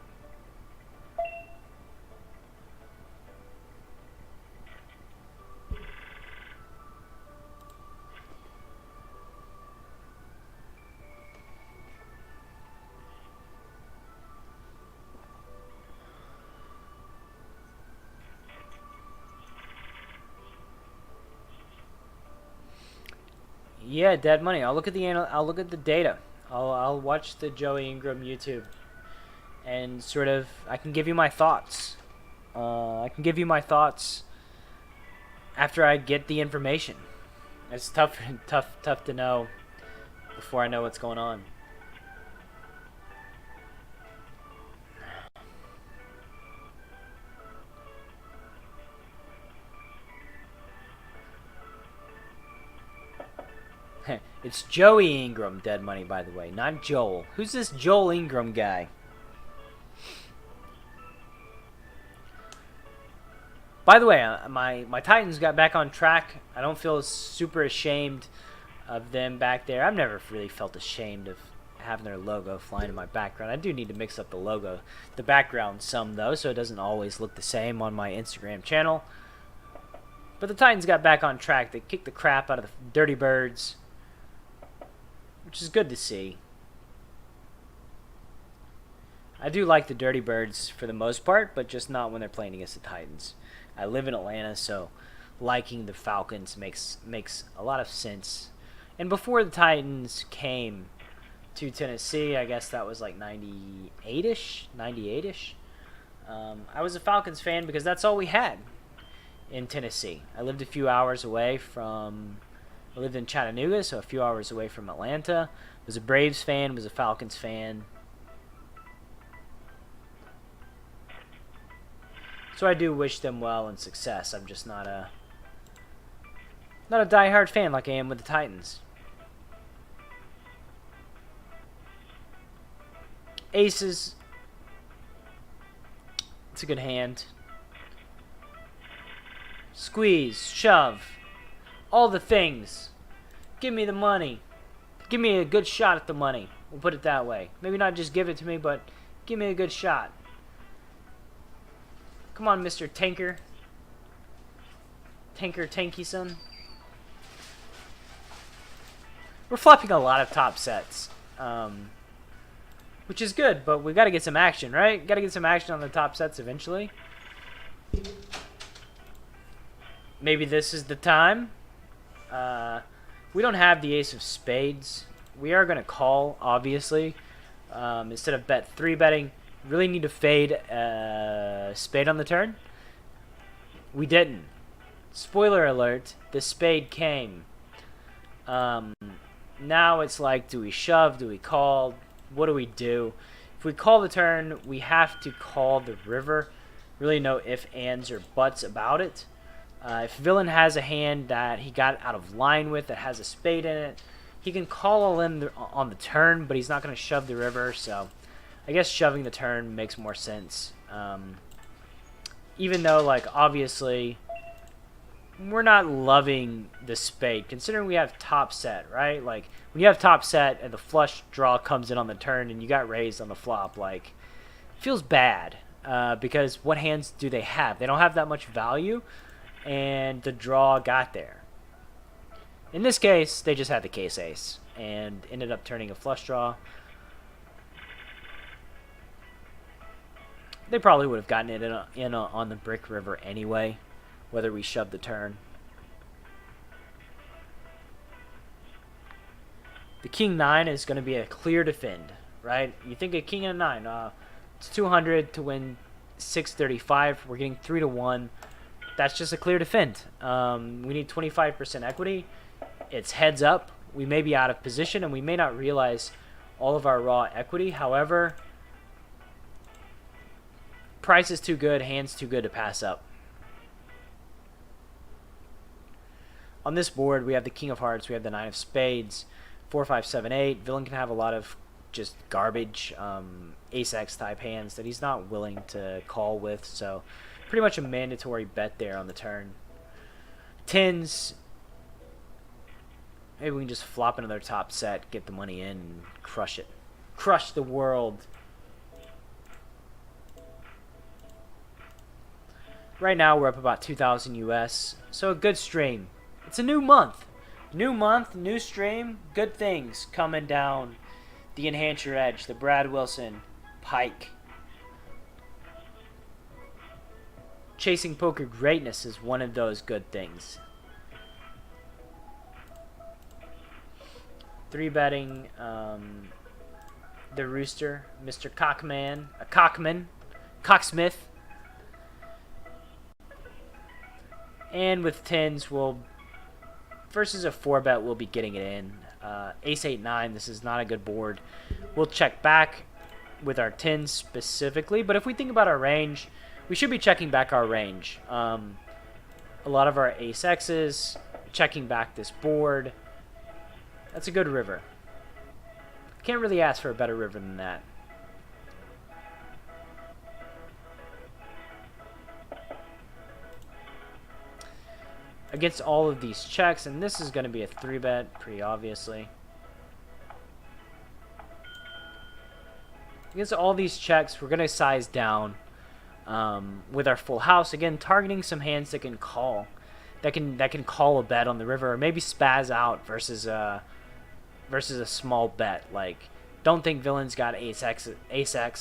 Yeah, dead money. I'll look at the data. I'll watch the Joey Ingram YouTube, and sort of I can give you my thoughts. I can give you my thoughts after I get the information. It's tough to know before I know what's going on. It's Joey Ingram, dead money, by the way, not Joel. Who's this Joel Ingram guy? By the way, my Titans got back on track. I don't feel super ashamed of them back there. I've never really felt ashamed of having their logo flying in my background. I do need to mix up the background some, though, so it doesn't always look the same on my Instagram channel. But the Titans got back on track. They kicked the crap out of the Dirty Birds, which is good to see. I do like the Dirty Birds for the most part, but just not when they're playing against the Titans. I live in Atlanta, so liking the Falcons makes a lot of sense. And before the Titans came to Tennessee, I guess that was like 98-ish. I was a Falcons fan because that's all we had in Tennessee. I lived a few hours away from... I lived in Chattanooga, so a few hours away from Atlanta. Was a Braves fan, was a Falcons fan. So I do wish them well and success. I'm just not a diehard fan like I am with the Titans. Aces. It's a good hand. Squeeze, shove. All the things. Give me the money. Give me a good shot at the money. We'll put it that way. Maybe not just give it to me, but give me a good shot. Come on, Mr. Tanker. Tanky-son. We're flopping a lot of top sets. Which is good, but we got to get some action, right? Got to get some action on the top sets eventually. Maybe this is the time. We don't have the ace of spades. We are going to call, obviously. Instead of bet 3-betting, really need to fade spade on the turn. We didn't. Spoiler alert, the spade came. Now it's like, do we shove? Do we call? What do we do? If we call the turn, we have to call the river. Really no ifs, ands, or buts about it. If villain has a hand that he got out of line with that has a spade in it, he can call all in on the turn, but he's not going to shove the river, so I guess shoving the turn makes more sense. Even though, like, obviously, we're not loving the spade, considering we have top set, right? Like, when you have top set and the flush draw comes in on the turn and you got raised on the flop, like, it feels bad. Because what hands do they have? They don't have that much value, and the draw got there. In this case, they just had the case ace and ended up turning a flush draw. They probably would have gotten it on the brick river anyway, whether we shoved the turn. The king 9 is going to be a clear defend, right? You think a king and a 9, it's 200 to win 635. We're getting 3-1. That's just a clear defend. We need 25% equity. It's heads up. We may be out of position, and we may not realize all of our raw equity. However, price is too good, hands too good to pass up. On this board, we have the king of hearts, we have the 9 of spades, 4, 5, 7, 8. Villain can have a lot of just garbage ace-x type hands that he's not willing to call with, so pretty much a mandatory bet there on the turn. Tens, maybe we can just flop another top set, get the money in, and crush it. Crush the world. Right now we're up about 2,000 US, so a good stream. It's a new month. New month, new stream, good things coming down the Enhance Your Edge, the Brad Wilson Pike. Chasing poker greatness is one of those good things. 3-betting the Rooster, Mr. Cockman, a Cockman, Cocksmith. And with tens, we'll versus a 4-bet, we'll be getting it in. Ace 8 9. This is not a good board. We'll check back with our tens specifically, but if we think about our range, we should be checking back our range. A lot of our ace x's, checking back this board. That's a good river. Can't really ask for a better river than that. Against all of these checks, and this is going to be a 3-bet, pretty obviously. Against all these checks, we're going to size down with our full house. Again, targeting some hands that can call. That can call a bet on the river, or maybe spaz out versus a small bet. Like, don't think villain's got ace x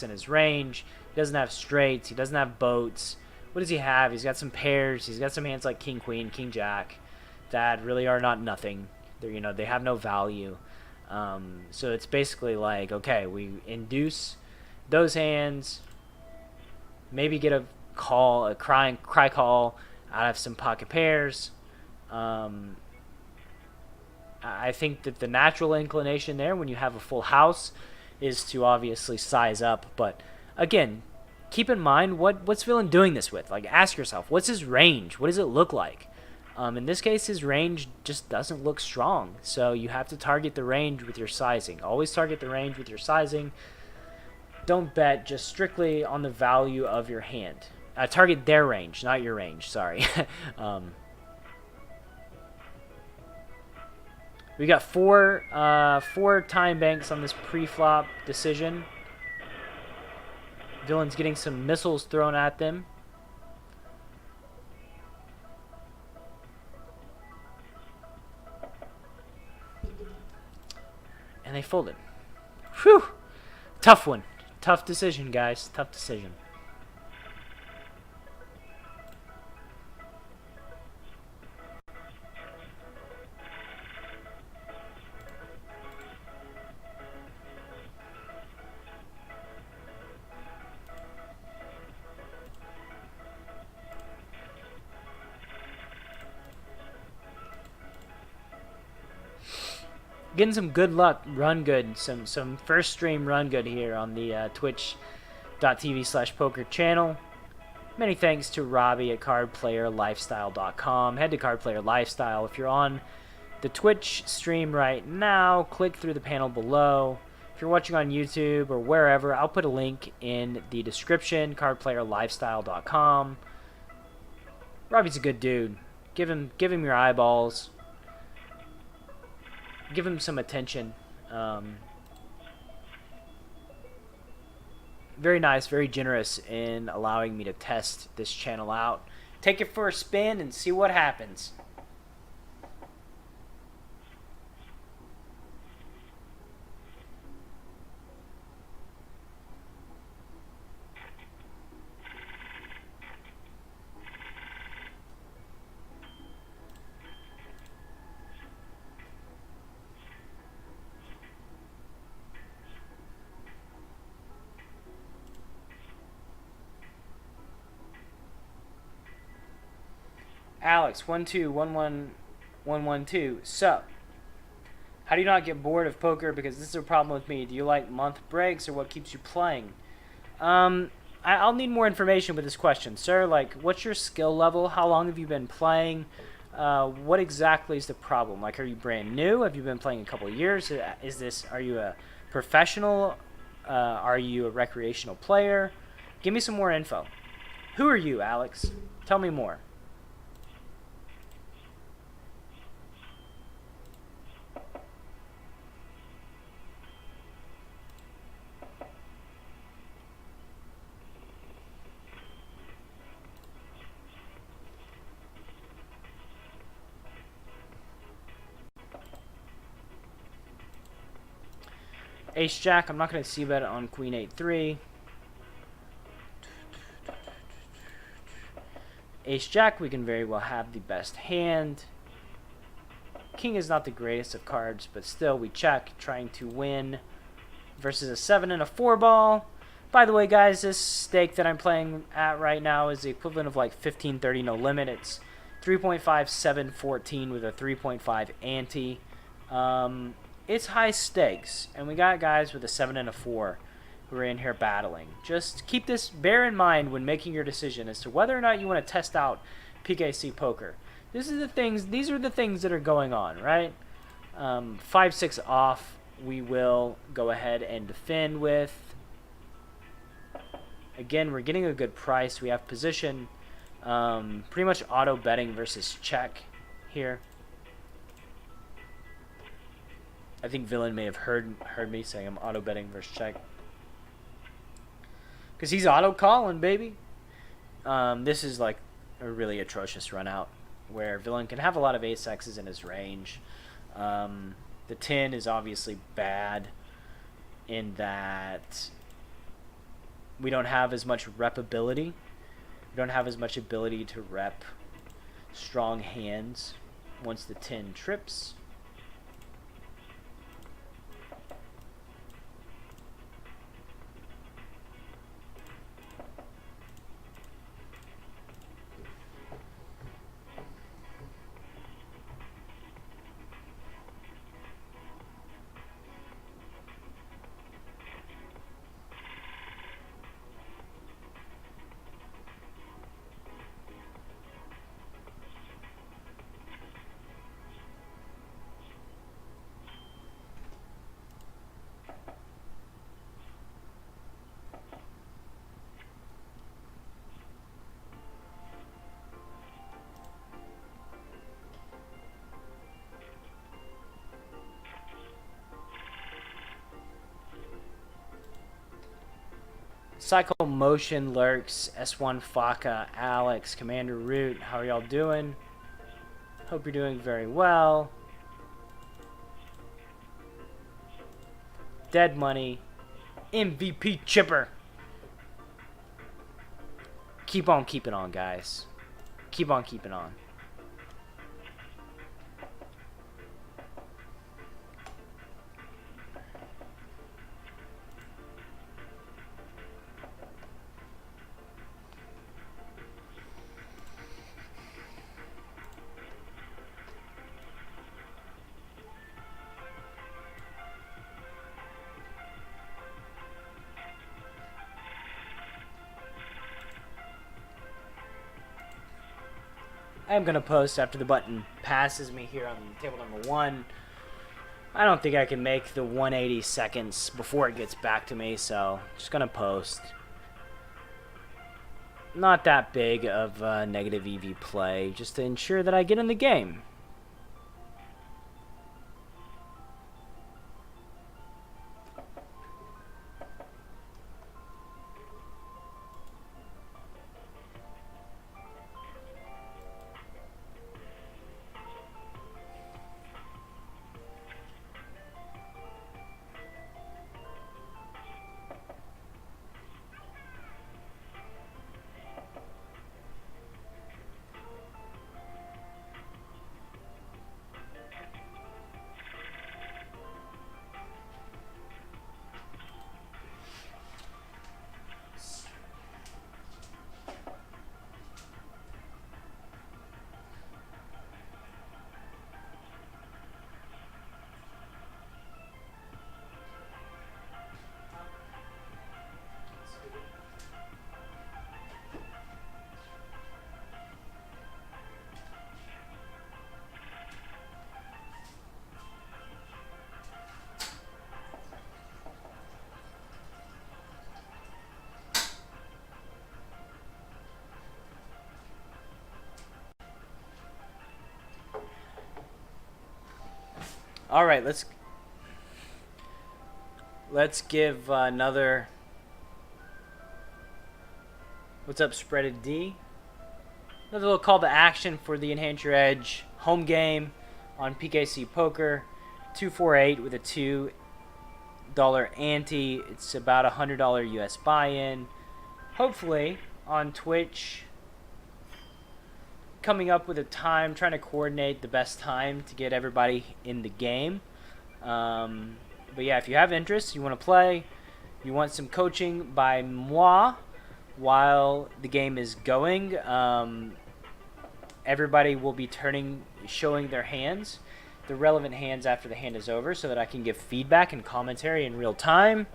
in his range. He doesn't have straights. He doesn't have boats. What does he have? He's got some pairs. He's got some hands like king queen, king jack, that really are not nothing. They're, they have no value. So it's basically like, okay, we induce those hands, maybe get a call, a cry call out of some pocket pairs. I think that the natural inclination there when you have a full house is to obviously size up. But again, keep in mind what's villain doing this with. Like, ask yourself, what's his range? What does it look like? In this case, his range just doesn't look strong. So you have to target the range with your sizing. Always target the range with your sizing. Don't bet just strictly on the value of your hand. Target their range, not your range. Sorry. We got four time banks on this pre-flop decision. Villain's getting some missiles thrown at them. And they folded. Whew! Tough one. Tough decision, guys. Tough decision. Getting some good luck, run good, some first stream run good here on the twitch.tv/poker channel. Many thanks to Robbie at cardplayerlifestyle.com. Head to Card Player Lifestyle. If you're on the Twitch stream right now, click through the panel below. If you're watching on YouTube or wherever, I'll put a link in the description, cardplayerlifestyle.com. Robbie's a good dude. Give him your eyeballs. Give him some attention. Very nice, very generous in allowing me to test this channel out. Take it for a spin and see what happens. Alex 1211112 sup. How do you not get bored of poker? Because this is a problem with me. Do you like month breaks or what keeps you playing? I'll need more information with this question, sir. Like, what's your skill level? How long have you been playing? What exactly is the problem? Like, are you brand new? Have you been playing a couple of years? Are you a professional? Are you a recreational player? Give me some more info. Who are you, Alex? Tell me more. Ace Jack, I'm not going to see bet on Queen 8-3. Ace Jack, we can very well have the best hand. King is not the greatest of cards, but still we check, trying to win versus a 7 and a 4 ball. By the way, guys, this stake that I'm playing at right now is the equivalent of like 15-30 no limit. It's 3.5714 with a 3.5 ante. It's high stakes, and we got guys with a 7 and a 4 who are in here battling. Just keep this, bear in mind when making your decision as to whether or not you want to test out PKC poker. These are the things that are going on, right? 5-6 off, we will go ahead and defend with. Again, we're getting a good price. We have position, pretty much auto betting versus check here. I think Villain may have heard me saying I'm auto betting versus check. Because he's auto calling, baby. This is like a really atrocious run out where Villain can have a lot of ace X's in his range. The 10 is obviously bad in that we don't have as much rep ability. We don't have as much ability to rep strong hands once the 10 trips. Cycle Motion lurks, S1 Faka, Alex, Commander Root. How are y'all doing? Hope you're doing very well. Dead Money, MVP Chipper. Keep on keeping on, guys. Keep on keeping on. I am going to post after the button passes me here on table number 1. I don't think I can make the 180 seconds before it gets back to me, so just going to post. Not that big of a negative EV play, just to ensure that I get in the game. All right, let's give another. What's up, Spreaded D? Another little call to action for the Enhance Your Edge home game on PKC Poker. 248 with a $2 ante. It's about a $100 US buy-in. Hopefully on Twitch. Coming up with a time, trying to coordinate the best time to get everybody in the game. But yeah, if you have interest, you want to play, you want some coaching by moi while the game is going, everybody will be showing their hands, the relevant hands after the hand is over, so that I can give feedback and commentary in real time.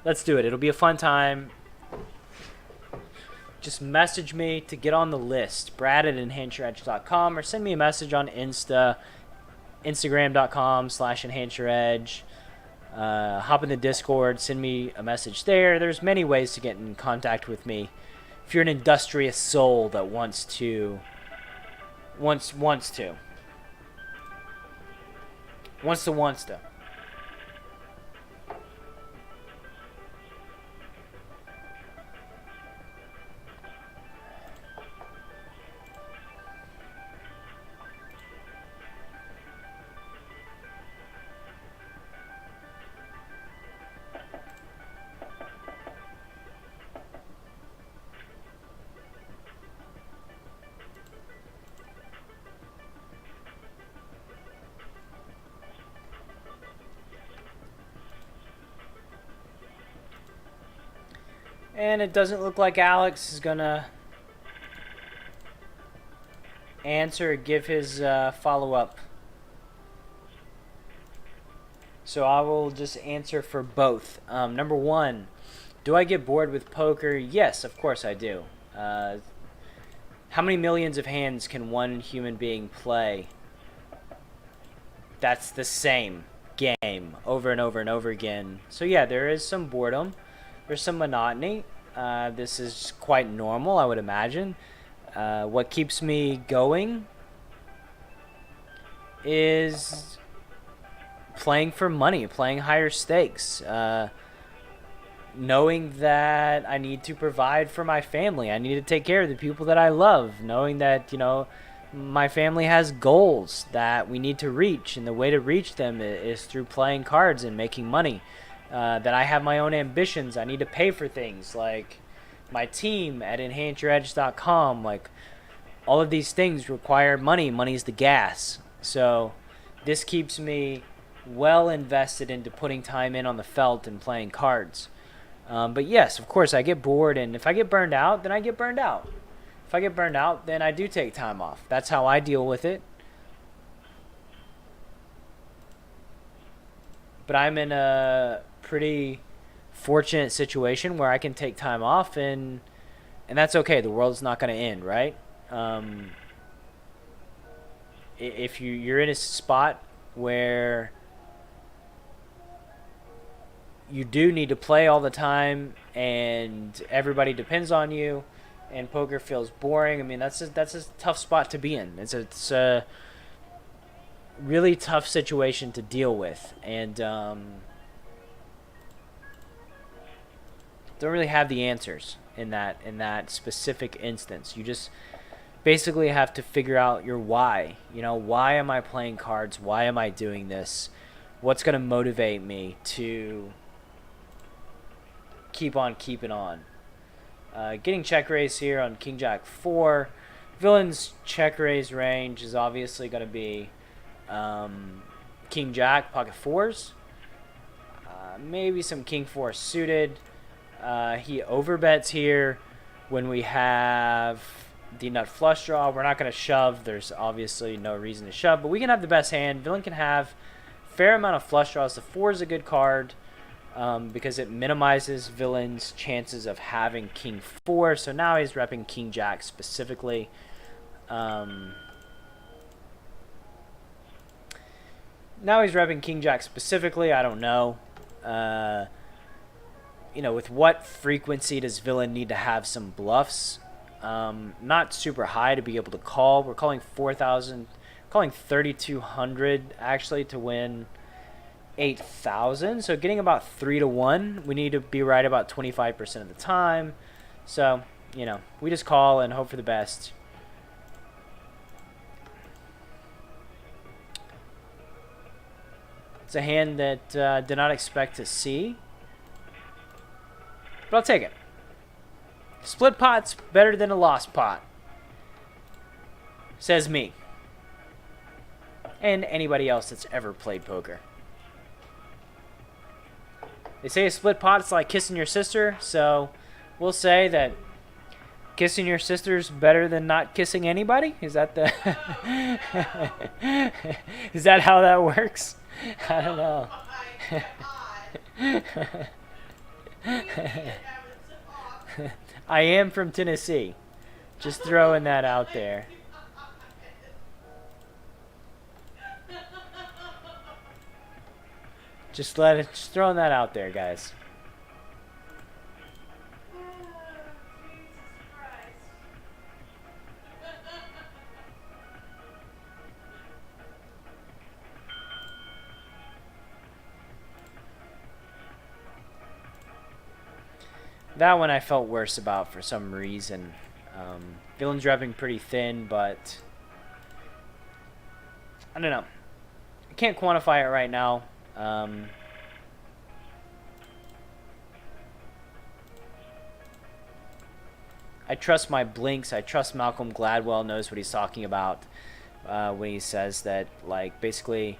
Let's do it. It'll be a fun time. Just message me to get on the list, brad@enhanceYourEdge.com, or send me a message on Instagram.com/enhanceYourEdge. Hop in the Discord, send me a message there. There's many ways to get in contact with me. If you're an industrious soul that wants to. And it doesn't look like Alex is gonna answer or give his follow-up. So I will just answer for both. Number 1, do I get bored with poker? Yes, of course I do. How many millions of hands can one human being play? That's the same game over and over and over again. So yeah, there is some boredom. There's some monotony. This is quite normal, I would imagine. What keeps me going is playing for money, playing higher stakes. knowing that I need to provide for my family. I need to take care of the people that I love, knowing that, my family has goals that we need to reach, and the way to reach them is through playing cards and making money. That I have my own ambitions. I need to pay for things like my team at enhanceyouredge.com. Like, all of these things require money. Money's the gas. So this keeps me well invested into putting time in on the felt and playing cards. But yes, of course, I get bored, and if I get burned out, then I get burned out. If I get burned out, then I do take time off. That's how I deal with it. But I'm in a pretty fortunate situation where I can take time off, and that's okay. The world's not going to end, right? If you're in a spot where you do need to play all the time and everybody depends on you and poker feels boring, I mean, that's a tough spot to be in. It's a really tough situation to deal with, and don't really have the answers in that specific instance. You just basically have to figure out your why. Why am I playing cards? Why am I doing this? What's going to motivate me to keep on keeping on? Getting check raise here on King Jack 4. Villain's check raise range is obviously going to be King Jack, pocket fours. Maybe some King 4 suited. He overbets here when we have the nut flush draw. We're not going to shove. There's obviously no reason to shove, but we can have the best hand. Villain can have a fair amount of flush draws. The 4 is a good card because it minimizes Villain's chances of having King 4. So now he's repping King Jack specifically. Now he's repping King Jack specifically. I don't know. With what frequency does Villain need to have some bluffs? Not super high to be able to call. We're calling 4,000, calling 3,200 actually to win 8,000. So getting about 3 to 1. We need to be right about 25% of the time. So, we just call and hope for the best. It's a hand that did not expect to see, but I'll take it. Split pot's better than a lost pot, says me. And anybody else that's ever played poker. They say a split pot's like kissing your sister, so we'll say that kissing your sister's better than not kissing anybody? Is that the Is that how that works? I don't know. I am from Tennessee. Just throwing that out there. Just throwing that out there, guys. That one I felt worse about for some reason. Villain's repping pretty thin, but I don't know. I can't quantify it right now. I trust my blinks. I trust Malcolm Gladwell knows what he's talking about when he says that, like, basically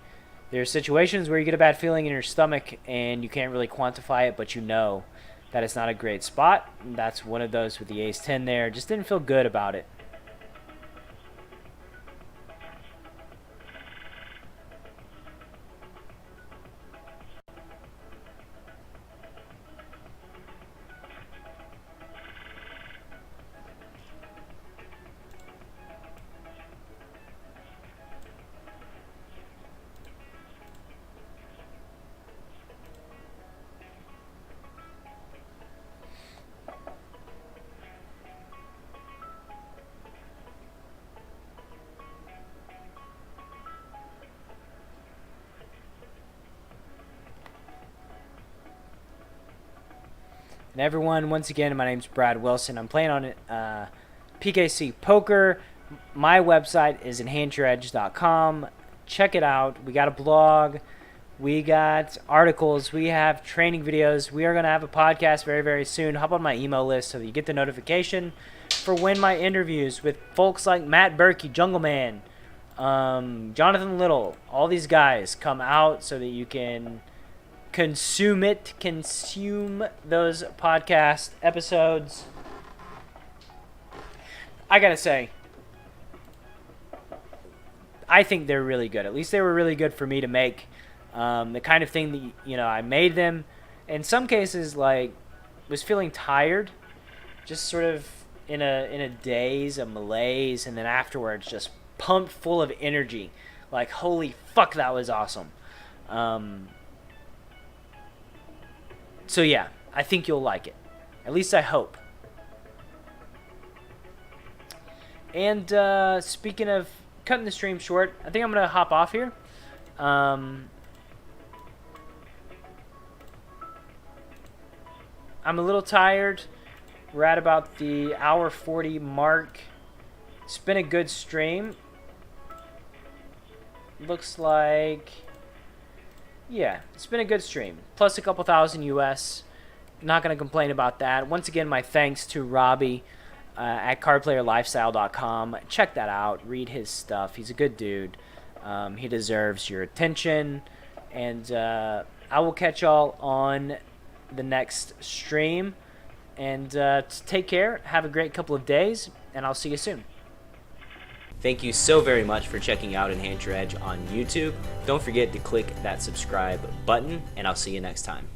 there are situations where you get a bad feeling in your stomach and you can't really quantify it, but you know that it's not a great spot. And that's one of those with the ace-10 there. Just didn't feel good about it. And everyone, once again, my name's Brad Wilson. I'm playing on PKC Poker. My website is enhanceyouredge.com. Check it out. We got a blog. We got articles. We have training videos. We are going to have a podcast very, very soon. Hop on my email list so that you get the notification for when my interviews with folks like Matt Berkey, Jungle Man, Jonathan Little, all these guys come out so that you can consume those podcast episodes. I gotta say, I think they're really good. At least they were really good for me to make. The kind of thing that, you know, I made them. In some cases, like, was feeling tired, just sort of in a daze, a malaise, and then afterwards just pumped full of energy. Like, holy fuck, that was awesome. So yeah, I think you'll like it. At least I hope. And speaking of cutting the stream short, I think I'm going to hop off here. I'm a little tired. We're at about the hour 40 mark. It's been a good stream. Looks like... yeah, it's been a good stream. Plus a couple thousand US. Not going to complain about that. Once again, my thanks to Robbie at cardplayerlifestyle.com. Check that out. Read his stuff. He's a good dude. He deserves your attention. And I will catch y'all on the next stream. And take care. Have a great couple of days. And I'll see you soon. Thank you so very much for checking out Enhance Your Edge on YouTube. Don't forget to click that subscribe button, and I'll see you next time.